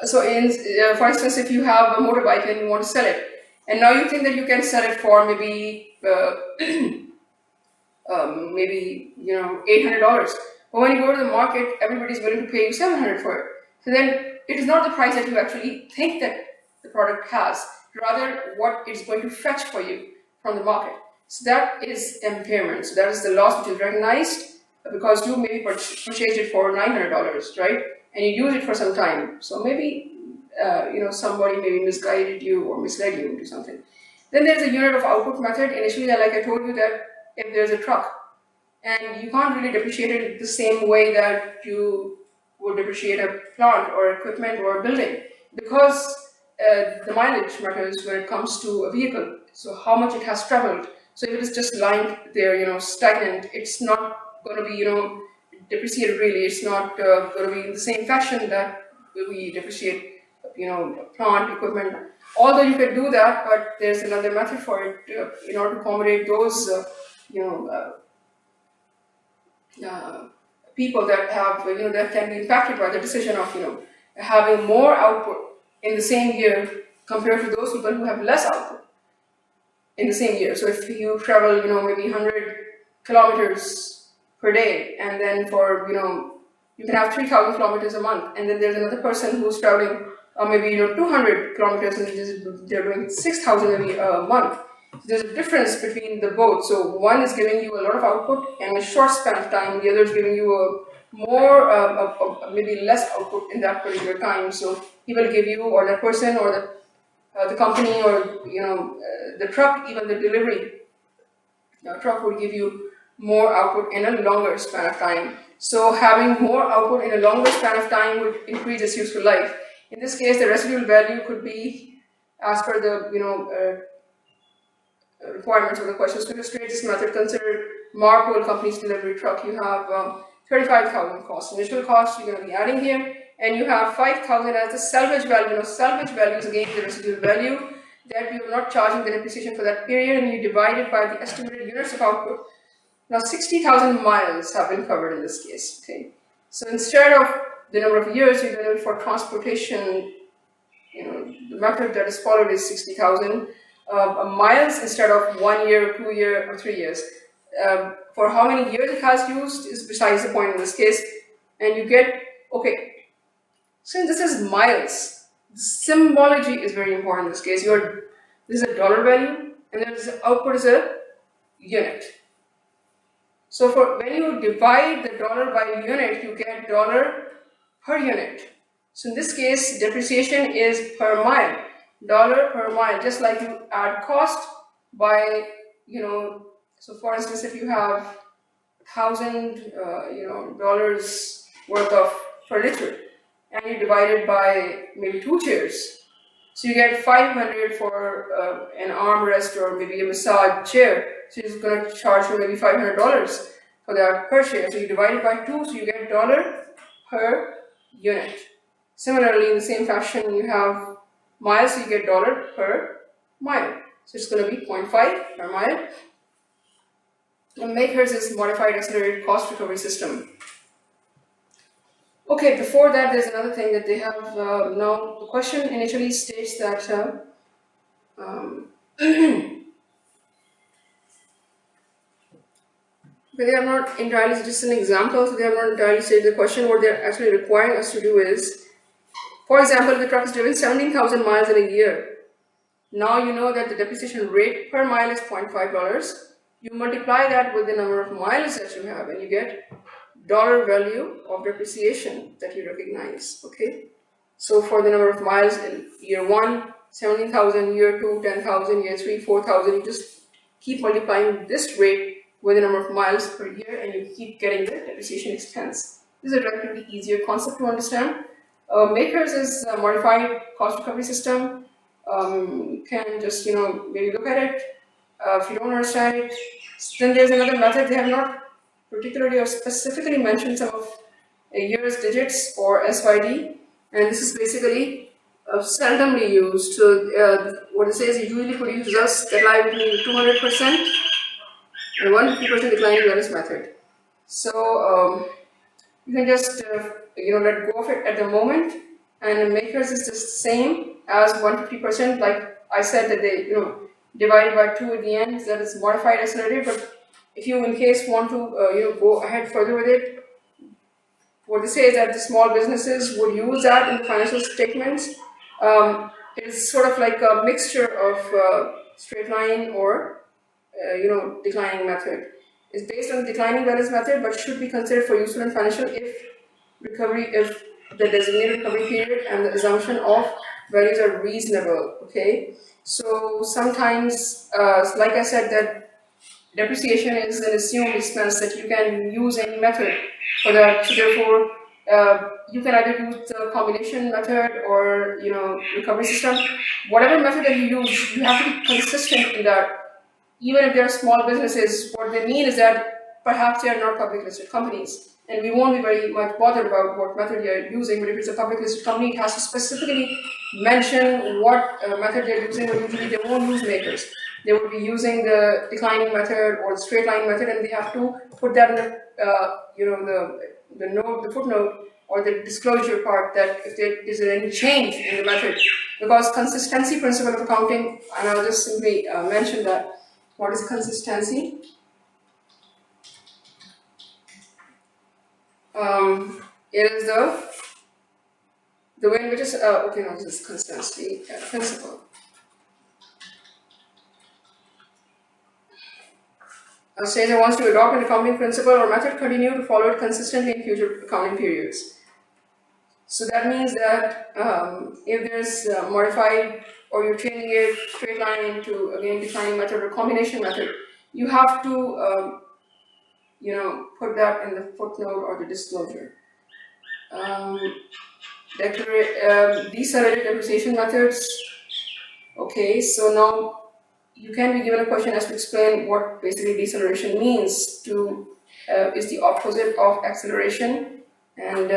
So for instance, if you have a motorbike and you want to sell it, and now you think that you can sell it for maybe $800, but when you go to the market, everybody's willing to pay you $700 for it. So then it is not the price that you actually think that the product has, rather what it's going to fetch for you from the market. So that is impairment. So that is the loss which is recognized because you maybe purchased it for $900, right? And you use it for some time. So maybe somebody maybe misguided you or misled you into something. Then there's a unit of output method. Initially, like I told you, that if there's a truck and you can't really depreciate it the same way that you would depreciate a plant or equipment or a building, because the mileage matters when it comes to a vehicle. So how much it has traveled. So if it is just lying there, stagnant, it's not going to be, depreciated really. It's not going to be in the same fashion that we depreciate, plant, equipment. Although you can do that, but there's another method for it in order to accommodate those, people that have, that can be impacted by the decision of, having more output in the same year compared to those people who have less output in the same year. So if you travel, maybe 100 kilometers per day, and then for, you can have 3,000 kilometers a month, and then there's another person who's traveling maybe 200 kilometers, and they're doing 6,000 maybe a month. So there's a difference between the both. So one is giving you a lot of output in a short span of time, the other is giving you a more, maybe less output in that particular time. So he will give you, or that person, or the company, or the truck, even the delivery truck would give you more output in a longer span of time. So having more output in a longer span of time would increase its useful life. In this case, the residual value could be, as per the requirements of the questions, to illustrate this method, consider Marpole company's delivery truck. You have 35,000 cost. Initial cost you're going to be adding here, and you have 5,000 as the salvage value. Salvage value is again the residual value that you're not charging the depreciation for that period, and you divide it by the estimated units of output. Now 60,000 miles have been covered in this case. Okay, so instead of the number of years, you're going to, for transportation, the method that is followed is 60,000 miles instead of 1 year, 2 years, or 3 years. For how many years it has used is besides the point in this case, and you get, okay, since this is miles, the symbology is very important in this case. This is a dollar value, and then the output is a unit. So for when you divide the dollar by unit, you get dollar per unit. So in this case, depreciation is per mile, dollar per mile, just like you add cost by, so for instance, if you have $1,000, dollars worth of furniture, and you divide it by maybe 2 chairs, so you get 500 for an armrest or maybe a massage chair. So it's going to charge you maybe $500 for that per chair. So you divide it by 2, so you get dollar per unit. Similarly, in the same fashion, you have miles, so you get dollar per mile. So it's going to be 0.5 per mile. And Makers is modified accelerated cost recovery system. Okay, before that, there's another thing that they have. Now, the question initially states that but they are not entirely, just an example, so they have not entirely stated the question. What they're actually requiring us to do is, for example, if the truck is driven 17,000 miles in a year, now you know that the depreciation rate per mile is $0.5. You multiply that with the number of miles that you have, and you get dollar value of depreciation that you recognize, okay? So for the number of miles in year 1, 17,000, year 2, 10,000, year 3, 4,000, you just keep multiplying this rate with the number of miles per year, and you keep getting the depreciation expense. This is a relatively easier concept to understand. Makers is a modified cost recovery system. You can just, maybe look at it. If you don't understand it, then there's another method. They have not particularly or specifically mentioned some of a year's digits or SYD, and this is basically seldomly used. So what it says, it usually produces results that lie between 200% and 150% declining variance method. So you can just let go of it at the moment, and Makers is just the same as 150%. Like I said, that they divided by 2 at the end, that is modified accelerated. But if you in case want to go ahead further with it, what they say is that the small businesses would use that in the financial statements. It is sort of like a mixture of straight line or declining method. It's based on the declining balance method, but should be considered for useful in financial if the designated recovery period and the assumption of values are reasonable. Okay, so sometimes, like I said, that depreciation is an assumed expense that you can use any method for that. So therefore, you can either use the combination method or recovery system. Whatever method that you use, you have to be consistent in that. Even if they are small businesses, what they mean is that perhaps they are not public listed companies, and we won't be very much bothered about what method they are using. But if it's a public listed company, it has to specifically mention what method they're using. But usually they won't use Makers. They would be using the declining method or the straight line method, and they have to put that in the footnote or the disclosure part, that if there is any change in the method, because consistency principle of accounting, and I'll just simply mention that. What is consistency? It is the way in which is this is consistency principle. A stage that wants to adopt an accounting principle or method, continue to follow it consistently in future accounting periods. So that means that if there's modified or you're changing it straight line to again declining method or combination method, you have to put that in the footnote or the disclosure. Decelerated depreciation methods. Okay, so now you can be given a question as to explain what basically deceleration means. Is the opposite of acceleration, and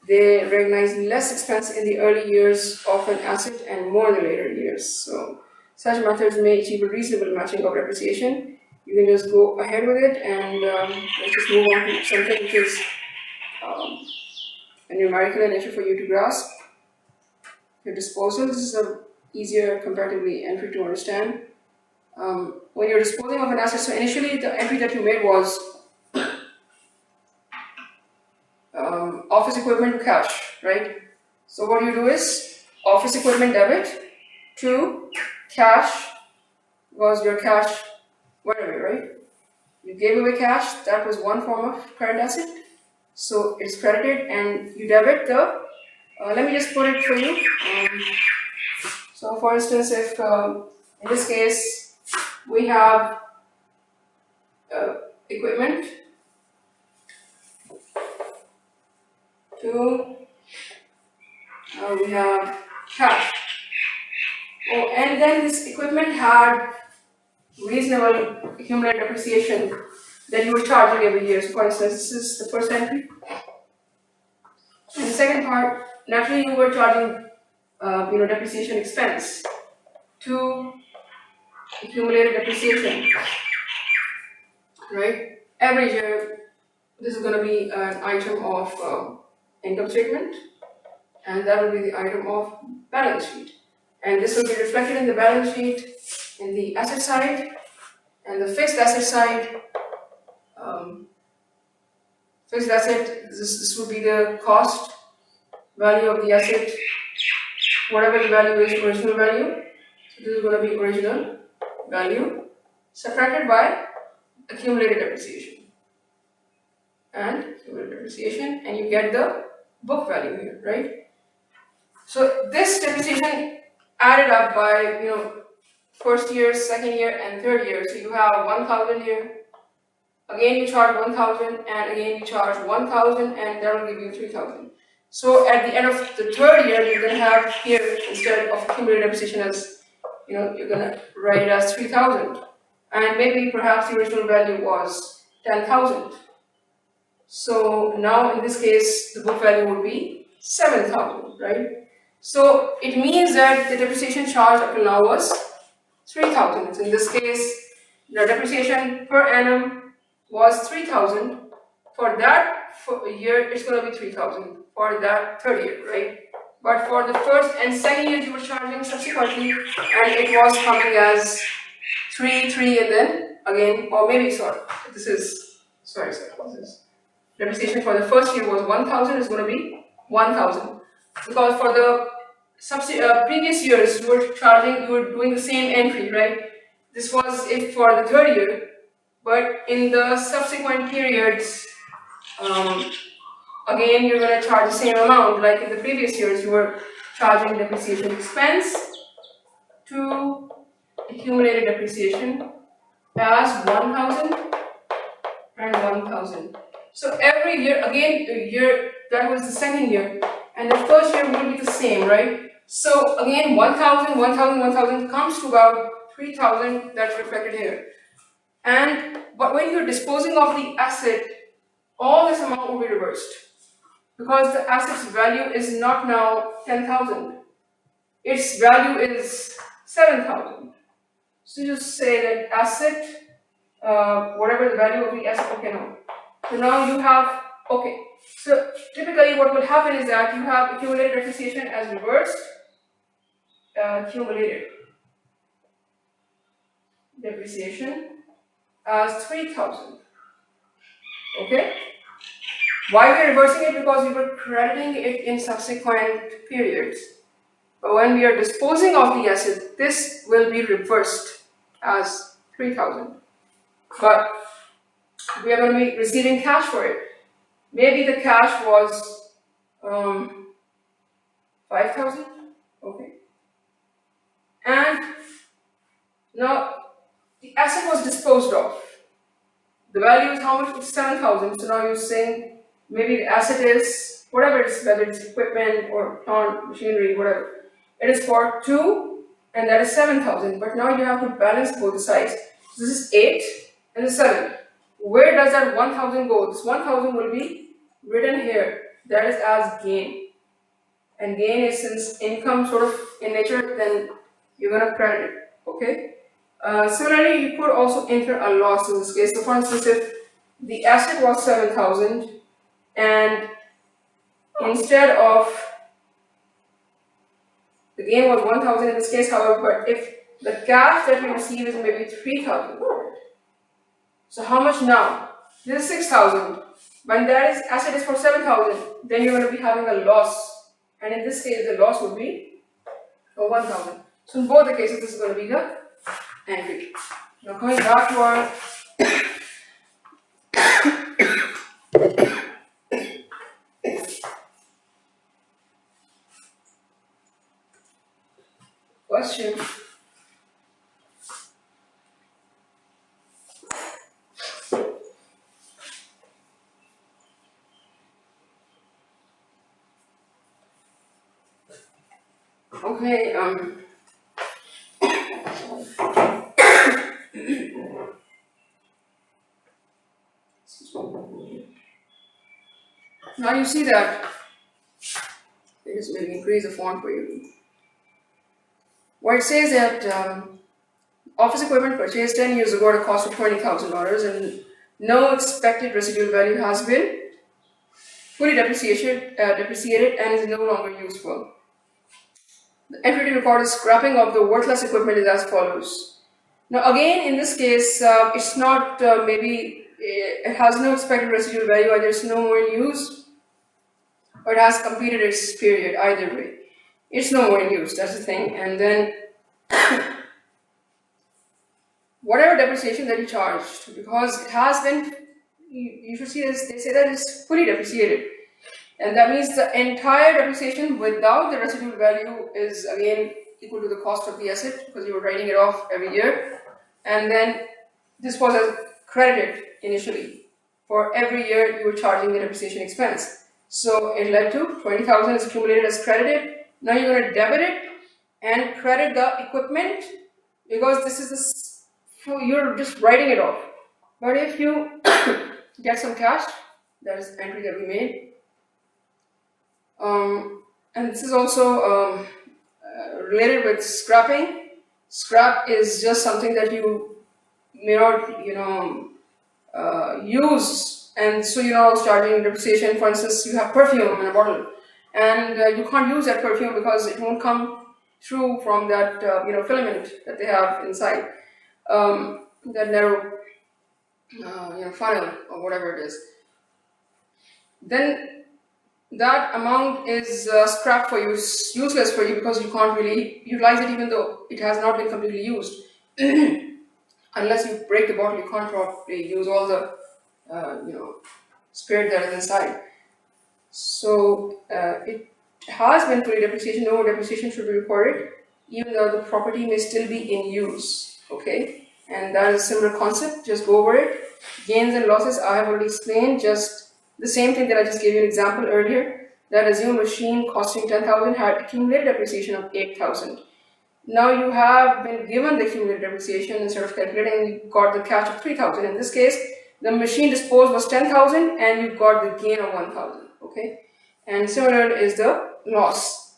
they recognize less expense in the early years of an asset and more in the later years. So such methods may achieve a reasonable matching of depreciation. You can just go ahead with it, and let's just move on to something which is a numerical in nature for you to grasp. Your disposal, this is a easier comparatively entry to understand. When you're disposing of an asset, so initially the entry that you made was office equipment to cash, right? So what you do is office equipment debit to cash was your cash whatever, right? You gave away cash, that was one form of current asset. So it's credited, and you debit the, let me just put it for you. So for instance, if in this case we have equipment to we have cash. Oh, and then this equipment had reasonable accumulated depreciation that you were charging every year. So for instance, this is the first entry. And the second part, naturally you were charging depreciation expense to accumulated depreciation, right? Every year, this is going to be an item of income statement, and that will be the item of balance sheet. And this will be reflected in the balance sheet in the asset side and the fixed asset side. Fixed asset, this will be the cost value of the asset, whatever the value is, original value. So this is going to be original value subtracted by accumulated depreciation. And accumulated depreciation, and you get the book value here, right? So this depreciation added up by first year, second year, and third year. So you have 1,000 here. Again, you charge 1,000, and again you charge 1,000, and that will give you 3,000. So at the end of the third year, you're going to have here, instead of accumulated depreciation as, you're going to write it as 3,000. And maybe perhaps the original value was 10,000. So now in this case, the book value would be 7,000, right? So it means that the depreciation charge up to now was 3,000. So in this case, the depreciation per annum was 3,000. For that year, it's going to be 3,000 for that third year, right? But for the first and second year, you were charging subsequently, and it was coming as 3, 3, and then again, or maybe, this is depreciation for the first year was 1,000, is going to be 1,000. Because for the previous years, you were doing the same entry, right? This was it for the third year, but in the subsequent periods, again, you're going to charge the same amount. Like in the previous years, you were charging depreciation expense to accumulated depreciation as 1,000 and 1,000. So every year, again, that was the second year, and the first year will be the same, right? So again, 1,000, 1,000, 1,000 comes to about 3,000. That's reflected here. But when you're disposing of the asset, all this amount will be reversed, because the asset's value is not now 10,000. Its value is 7,000. So you just say that asset, whatever the value of the asset, okay, no. So now you have, okay. So typically what will happen is that you have accumulated depreciation as reversed, accumulated depreciation as 3,000. Okay? Why we are reversing it? Because we were crediting it in subsequent periods. But when we are disposing of the asset, this will be reversed as 3,000. But we are going to be receiving cash for it. Maybe the cash was 5,000. Okay. And now the asset was disposed of. The value is how much? It's 7,000. So now you're saying maybe the asset is whatever it is, whether it's equipment or plant, machinery, whatever. It is for 2, and that is 7,000. But now you have to balance both sides. So this is 8 and the 7. Where does that 1,000 go? This 1,000 will be written here. That is as gain. And gain is, since income sort of in nature, then you're going to credit it. Okay? Similarly, you could also enter a loss in this case. So for instance, if the asset was 7,000 and instead of the gain was 1,000 in this case, however, but if the cash that we receive is maybe 3,000. So how much now? This is 6,000. When that asset is for 7,000, then you're going to be having a loss. And in this case, the loss would be 1,000. So in both the cases, this is going to be the entry. Now coming back to our question. Okay, now you see that, I just maybe increase the font for you. where it says that office equipment purchased 10 years ago at a cost of $20,000 and no expected residual value has been fully depreciated and is no longer useful. The entry to record a scrapping of the worthless equipment is as follows. Now again, in this case, it's not maybe it has no expected residual value, either it's no more in use or it has completed its period. Either way, it's no more in use. That's the thing. And then whatever depreciation that you charged, because it has been, you should see this. They say that it's fully depreciated, and that means the entire depreciation without the residual value is again equal to the cost of the asset because you were writing it off every year, and then this was credited initially. For every year you were charging the depreciation expense. So it led to 20,000 is accumulated as credited. Now you're going to debit it and credit the equipment because this is you're just writing it off. But if you get some cash, that is the entry that we made. And this is also related with scrapping. Scrap is just something that you may not, use, and so you're not charging depreciation. For instance, you have perfume in a bottle, and you can't use that perfume because it won't come through from that filament that they have inside, that narrow funnel or whatever it is. Then that amount is scrap for you, useless for you because you can't really utilize it even though it has not been completely used. Unless you break the bottle, you can't probably use all the spirit that is inside. So it has been fully depreciated. No depreciation should be recorded, even though the property may still be in use. Okay, and that is a similar concept. Just go over it. Gains and losses I have already explained. Just the same thing that I just gave you an example earlier. That assume machine costing 10,000 had accumulated depreciation of 8,000. Now you have been given the cumulative depreciation instead of calculating, you got the cash of 3,000. In this case, the machine disposed was 10,000 and you got the gain of 1,000. Okay, and similar is the loss.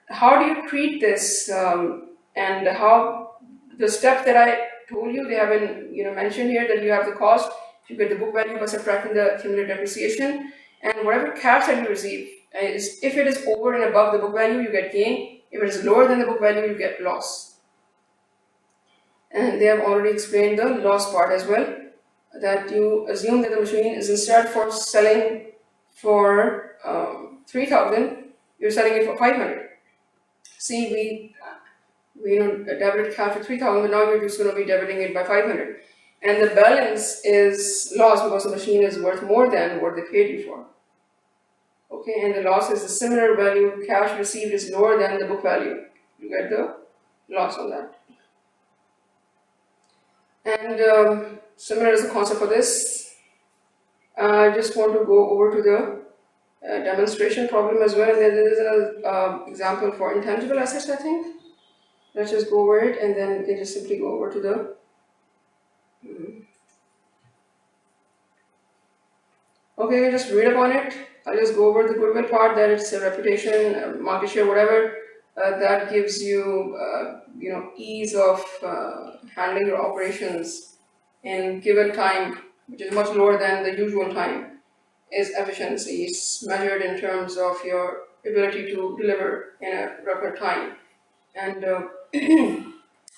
How do you treat this? And how the steps that I told you, they have been mentioned here, that you have the cost, you get the book value by subtracting the cumulative depreciation, and whatever cash that you receive, if it is over and above the book value, you get gain. If it is lower than the book value, you get loss. And they have already explained the loss part as well, that you assume that the machine is instead for selling for 3,000, you're selling it for 500. See, we debited cash for 3,000, but now you're just going to be debiting it by 500. And the balance is loss because the machine is worth more than what they paid you for. Okay, and the loss is a similar value, cash received is lower than the book value. You get the loss on that. And similar is the concept for this. I just want to go over to the demonstration problem as well. And then there is an example for intangible assets, I think. Let's just go over it and then we can just simply go over to the okay, just read up on it. I'll just go over the goodwill part, that it's a reputation, market share, whatever. That gives you, ease of handling your operations in given time, which is much lower than the usual time. Is efficiency. It's measured in terms of your ability to deliver in a record time, and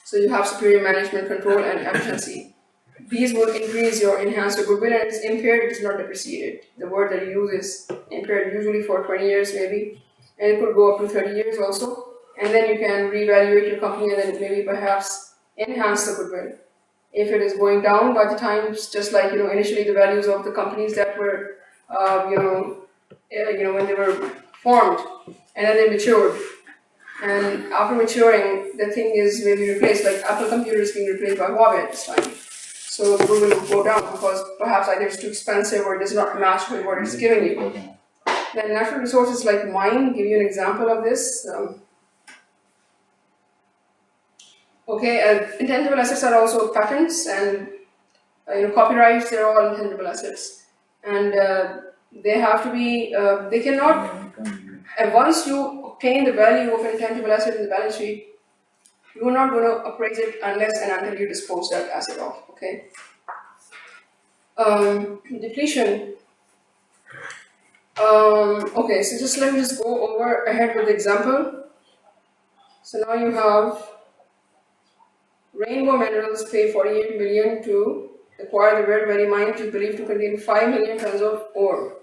so you have superior management control and efficiency. These will increase your enhanced goodwill, and it's impaired, it is not depreciated. The word that you use is impaired, usually for 20 years maybe, and it could go up to 30 years also. And then you can reevaluate your company and then maybe perhaps enhance the goodwill. If it is going down by the times, just like initially the values of the companies that were, when they were formed, and then they matured. And after maturing, the thing is maybe replaced, like Apple computers being replaced by Huawei at this time. So the goodwill will go down because perhaps either it's too expensive or it does not match with what it's giving you. Then natural resources like mine, give you an example of this. Intangible assets are also patents and copyrights. They're all intangible assets, and they have to be. They cannot. And once you obtain the value of an intangible asset in the balance sheet, You're not going to appraise it unless and until you dispose that asset off. Okay. Depletion. Okay, so just let me just go over ahead with the example. So now you have Rainbow Minerals pay 48 million to acquire the red berry mine, which is believed to contain 5 million tons of ore.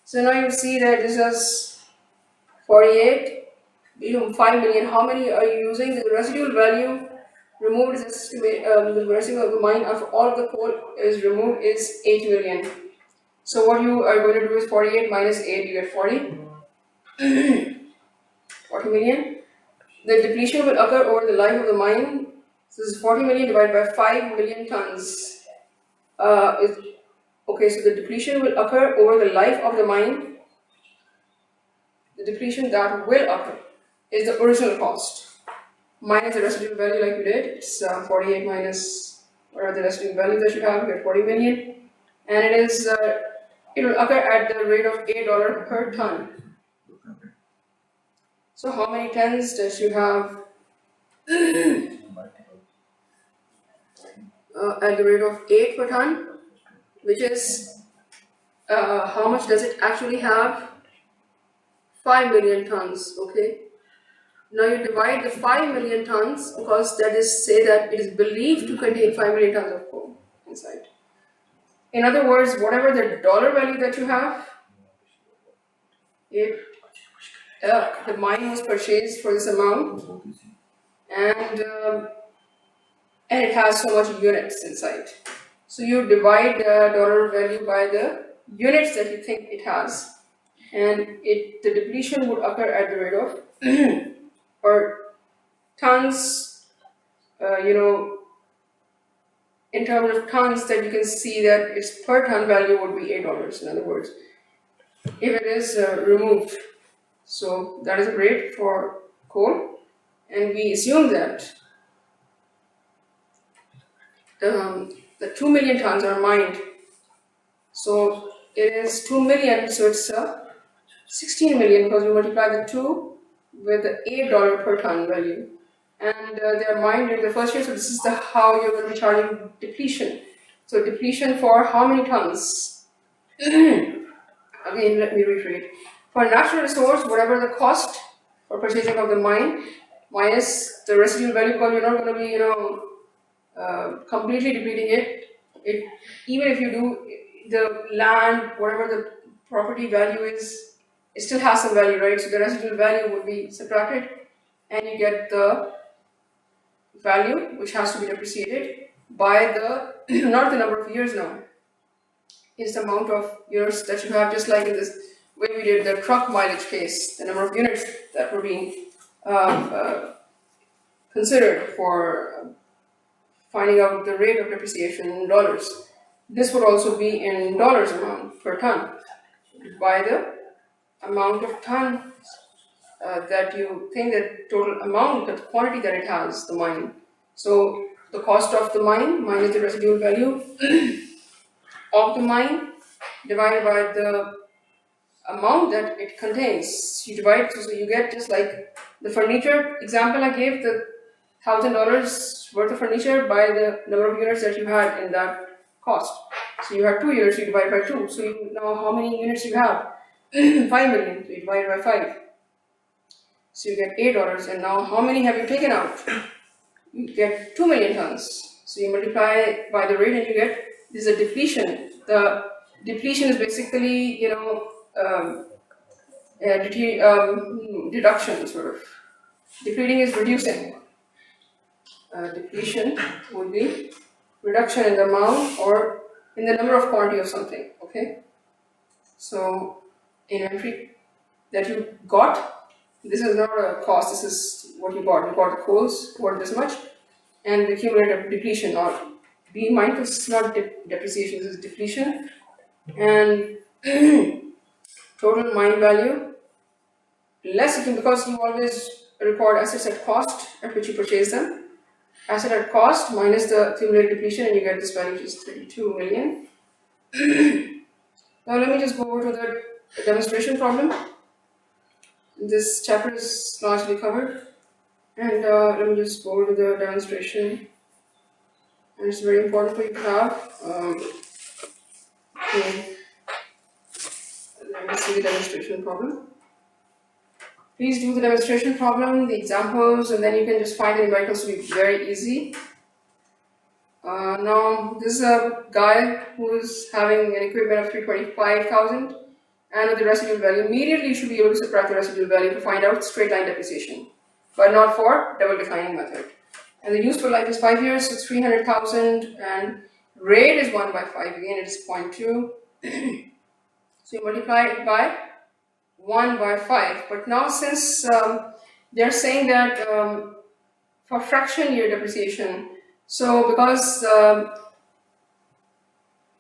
So now you see that this is 48, 5 million. How many are you using? The residual value removed is estimate, the residual of the mine of all of the coal is removed is 8 million. So what you are going to do is 48 minus 8, you get 40. 40 million. The depletion will occur over the life of the mine. So this is 40 million divided by 5 million tons. Okay, so the depletion will occur over the life of the mine. The depletion that will occur is the original cost minus the residual value like we did. It's 48 minus whatever the residual value that you have, you get 40 million. And it will occur at the rate of $8 per ton. So how many tons does you have at the rate of 8 per ton, which is how much does it actually have? 5 million tons. Okay. Now you divide the 5 million tons because that is say that it is believed to contain 5 million tons of coal inside. In other words, whatever the dollar value that you have, the mine was purchased for this amount, and it has so much units inside. So you divide the dollar value by the units that you think it has, and the depletion would occur at the rate of or tons, in terms of tons, that you can see that its per ton value would be $8. In other words, if it is removed. So that is a rate for coal, and we assume that the 2 million tons are mined. So it is 2 million, so it's 16 million because you multiply the 2 with the $8 per ton value. And they are mined in the first year, so this is how you're going to be charging depletion. So depletion for how many tons? Again, let me reiterate. For natural resource, whatever the cost for purchasing of the mine minus the residual value, because you're not going to be, completely depleting it. Even if you do the land, whatever the property value is, it still has some value, right? So the residual value would be subtracted, and you get the value which has to be depreciated by the not the number of years now. It's the amount of years that you have, just like in this way we did the truck mileage case, the number of units that were being considered for finding out the rate of depreciation in dollars. This would also be in dollars amount per ton by the amount of tons that you think that total amount, the quantity that it has, the mine. So the cost of the mine minus the residual value of the mine divided by the amount that it contains. You divide, so you get just like the furniture example I gave, the $1,000 worth of furniture by the number of units that you had in that cost. So you have 2 units, you divide by 2. So you know how many units you have. 5 million, so you divide by 5. So you get $8, and now how many have you taken out? You get 2 million tons. So you multiply by the rate and you get, this is a depletion. The depletion is basically, deduction sort of. Depleting is reducing. Depletion would be reduction in the amount or in the number of quantity of something, okay? So inventory that you got, this is not a cost, this is what you got. You got the coals worth this much, and the cumulative depletion, or be mindful, this is not depreciation, this is depletion. And total mine value, less you can, because you always record assets at cost at which you purchase them. Asset at cost minus the cumulative depletion, and you get this value, which is 32 million. Now let me just go over to the demonstration problem. This chapter is largely covered. And let me just go to the demonstration. And it's very important for you to have. Okay. Let me see the demonstration problem. Please do the demonstration problem, the examples, and then you can just find the numericals to be very easy. Now, this is a guy who is having an equipment of 325,000 and with the residual value. Immediately, you should be able to subtract the residual value to find out straight line depreciation, but not for double declining method. And the useful life is 5 years, so 300,000, and rate is 1 by 5. Again, it is 0.2. So you multiply it by 1 by 5. But now, since they're saying that for fraction year depreciation, so because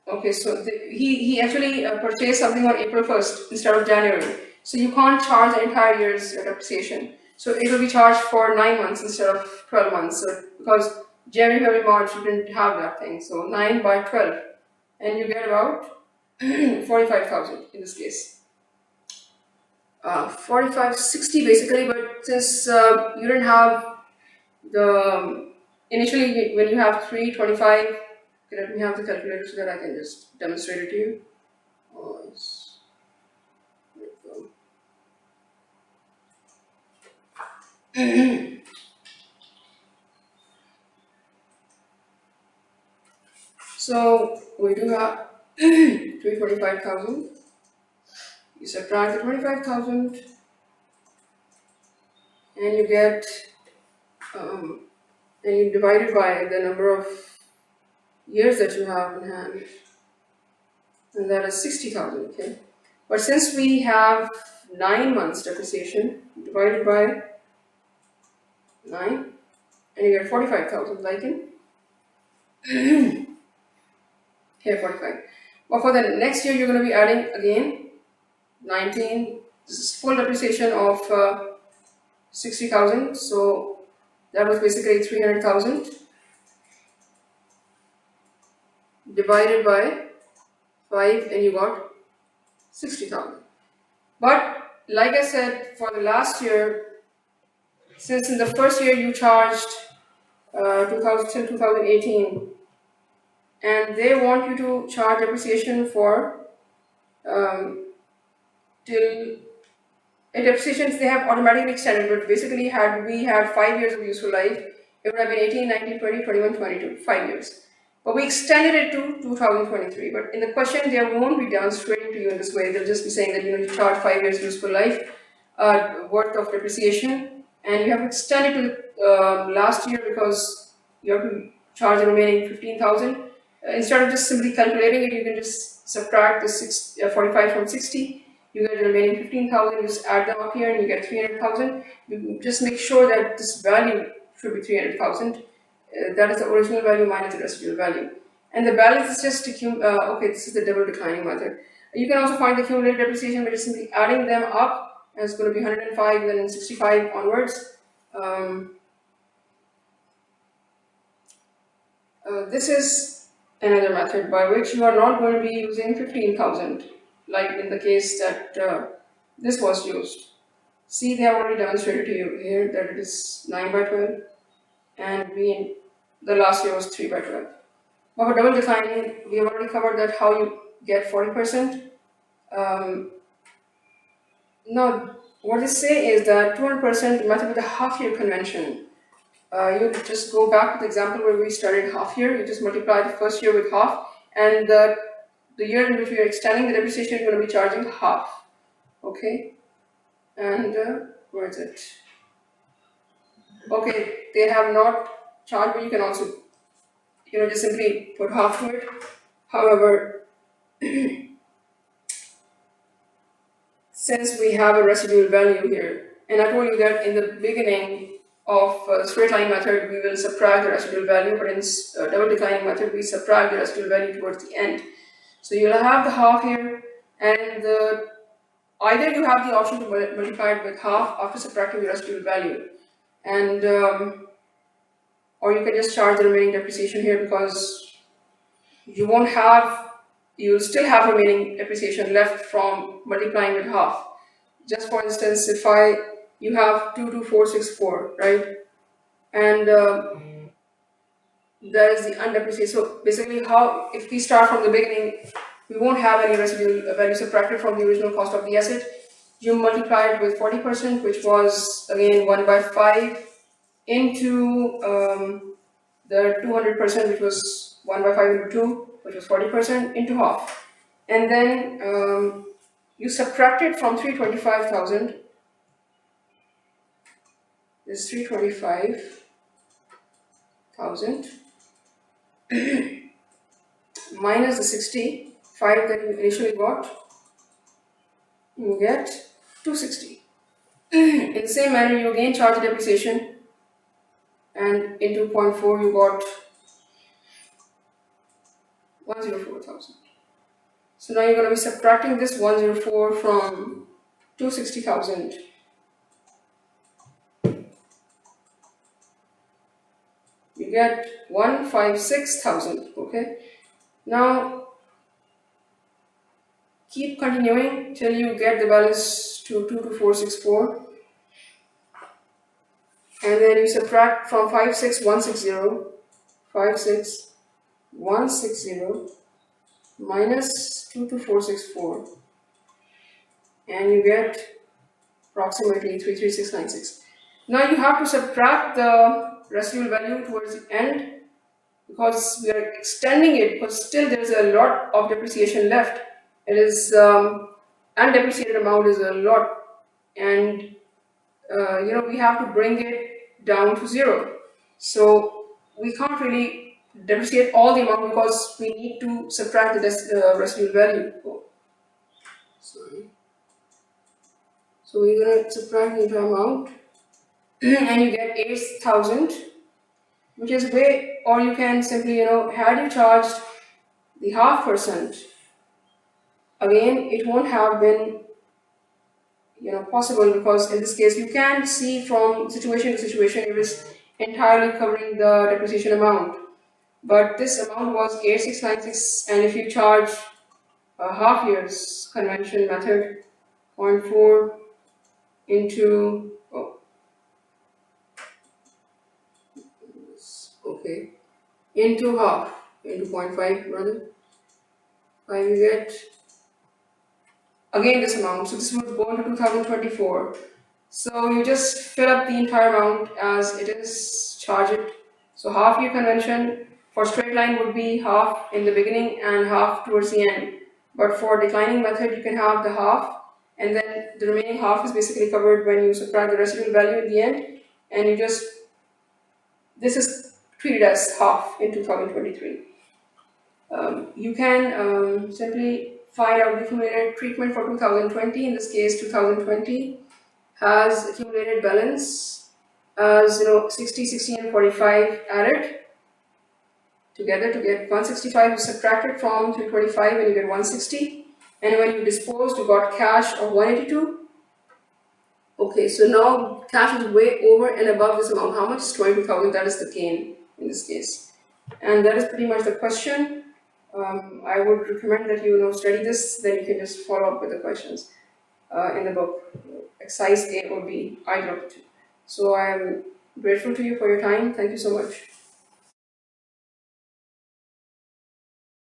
okay, so he actually purchased something on April 1st instead of January. So you can't charge the entire year's depreciation. So it will be charged for 9 months instead of 12 months. So because January, February, March, you didn't have that thing. So 9 by 12. And you get about 45,000 in this case. 4560 basically, but since you didn't have the initially when you have 325, okay, let me have the calculator so that I can just demonstrate it to you. Oh, yes. There we go. So we do have 345,000. You subtract the 25,000 and you get and you divide it by the number of years that you have in hand, and that is 60,000. Okay, but since we have 9 months depreciation, divided by 9, and you get 45,000. Like in here 45. But for the next year, you're going to be adding again 19. This is full depreciation of 60,000. So that was basically 300,000 divided by 5, and you got 60,000. But like I said, for the last year, since in the first year you charged 2000 till 2018, and they want you to charge depreciation for till depreciations they have automatically extended, but basically had we had 5 years of useful life, it would have been 18, 19, 20, 21, 22, 5 years. But we extended it to 2023. But in the question, they won't be demonstrating to you in this way. They'll just be saying that you charge 5 years useful life worth of depreciation, and you have extended to last year because you have to charge the remaining 15,000. Instead of just simply calculating it, you can just subtract the 45 from 60. You get the remaining 15,000. You just add them up here, and you get 300,000. You just make sure that this value should be 300,000. That is the original value minus the residual value, and the balance is just okay. This is the double declining method. You can also find the cumulative depreciation by just simply adding them up, and it's going to be 105, then 65 onwards. This is another method by which you are not going to be using 15,000, like in the case that this was used. See, they have already demonstrated to you here that it is 9 by 12, and the last year was 3 by 12. But for double declining, we have already covered that how you get 40%. Now, what they say is that 200% method with a half-year convention. You just go back to the example where we started half year. You just multiply the first year with half, and the year in which we are extending the depreciation, you're going to be charging half. Okay, and where is it? Okay, they have not charged, but you can also, just simply put half to it. However, since we have a residual value here, and I told you that in the beginning of straight line method, we will subtract the residual value, but in double declining method, we subtract the residual value towards the end. So you'll have the half here, and either you have the option to multiply it with half after subtracting the residual value, and or you can just charge the remaining depreciation here, because you'll still have remaining depreciation left from multiplying with half. Just for instance, if I you have 22464, right? And that is the undepreciated. So basically, how if we start from the beginning, we won't have any residual value subtracted from the original cost of the asset. You multiply it with 40%, which was again 1 by 5, into the 200%, which was 1 by 5 into 2, which was 40%, into half. And then you subtract it from 325,000. This 325,000 minus the 65 that you initially got, you get 260. In the same manner, you again charge the depreciation, and in 2.4 you got 104,000. So now you're going to be subtracting this 104 from 260,000. You get 156,000. Okay. Now keep continuing till you get the balance to 22464, and then you subtract from 56160, 56160 minus 22464, and you get approximately 33696. Now you have to subtract the residual value towards the end, because we are extending it, because still there is a lot of depreciation left. It is undepreciated amount is a lot, and we have to bring it down to 0. So we can't really depreciate all the amount, because we need to subtract the residual value. Sorry. So we're going to subtract the amount and you get 8,000, which is way, or you can simply, had you charged the 0.5%, again, it won't have been, possible, because in this case, you can see from situation to situation, it is entirely covering the depreciation amount. But this amount was 8696, and if you charge a half year's convention method, 0.4 into, into half, into 0.5 rather, 5, you get again this amount. So this would go into 2024. So you just fill up the entire amount as it is, charge it. So half year convention for straight line would be half in the beginning and half towards the end. But for declining method, you can have the half, and then the remaining half is basically covered when you subtract the residual value at the end, and you just, this is treated as half in 2023. You can simply find out the accumulated treatment for 2020. In this case, 2020 has accumulated balance as 60, 60 and 45 added together to get 165, is subtracted from 325 and you get 160, and when you disposed, you got cash of 182. Okay, so now cash is way over and above this amount. How much is 22,000? That is the gain in this case, and that is pretty much the question. I would recommend that you study this, then you can just follow up with the questions in the book, exercise A or B, either of the two. So I am grateful to you for your time. Thank you so much.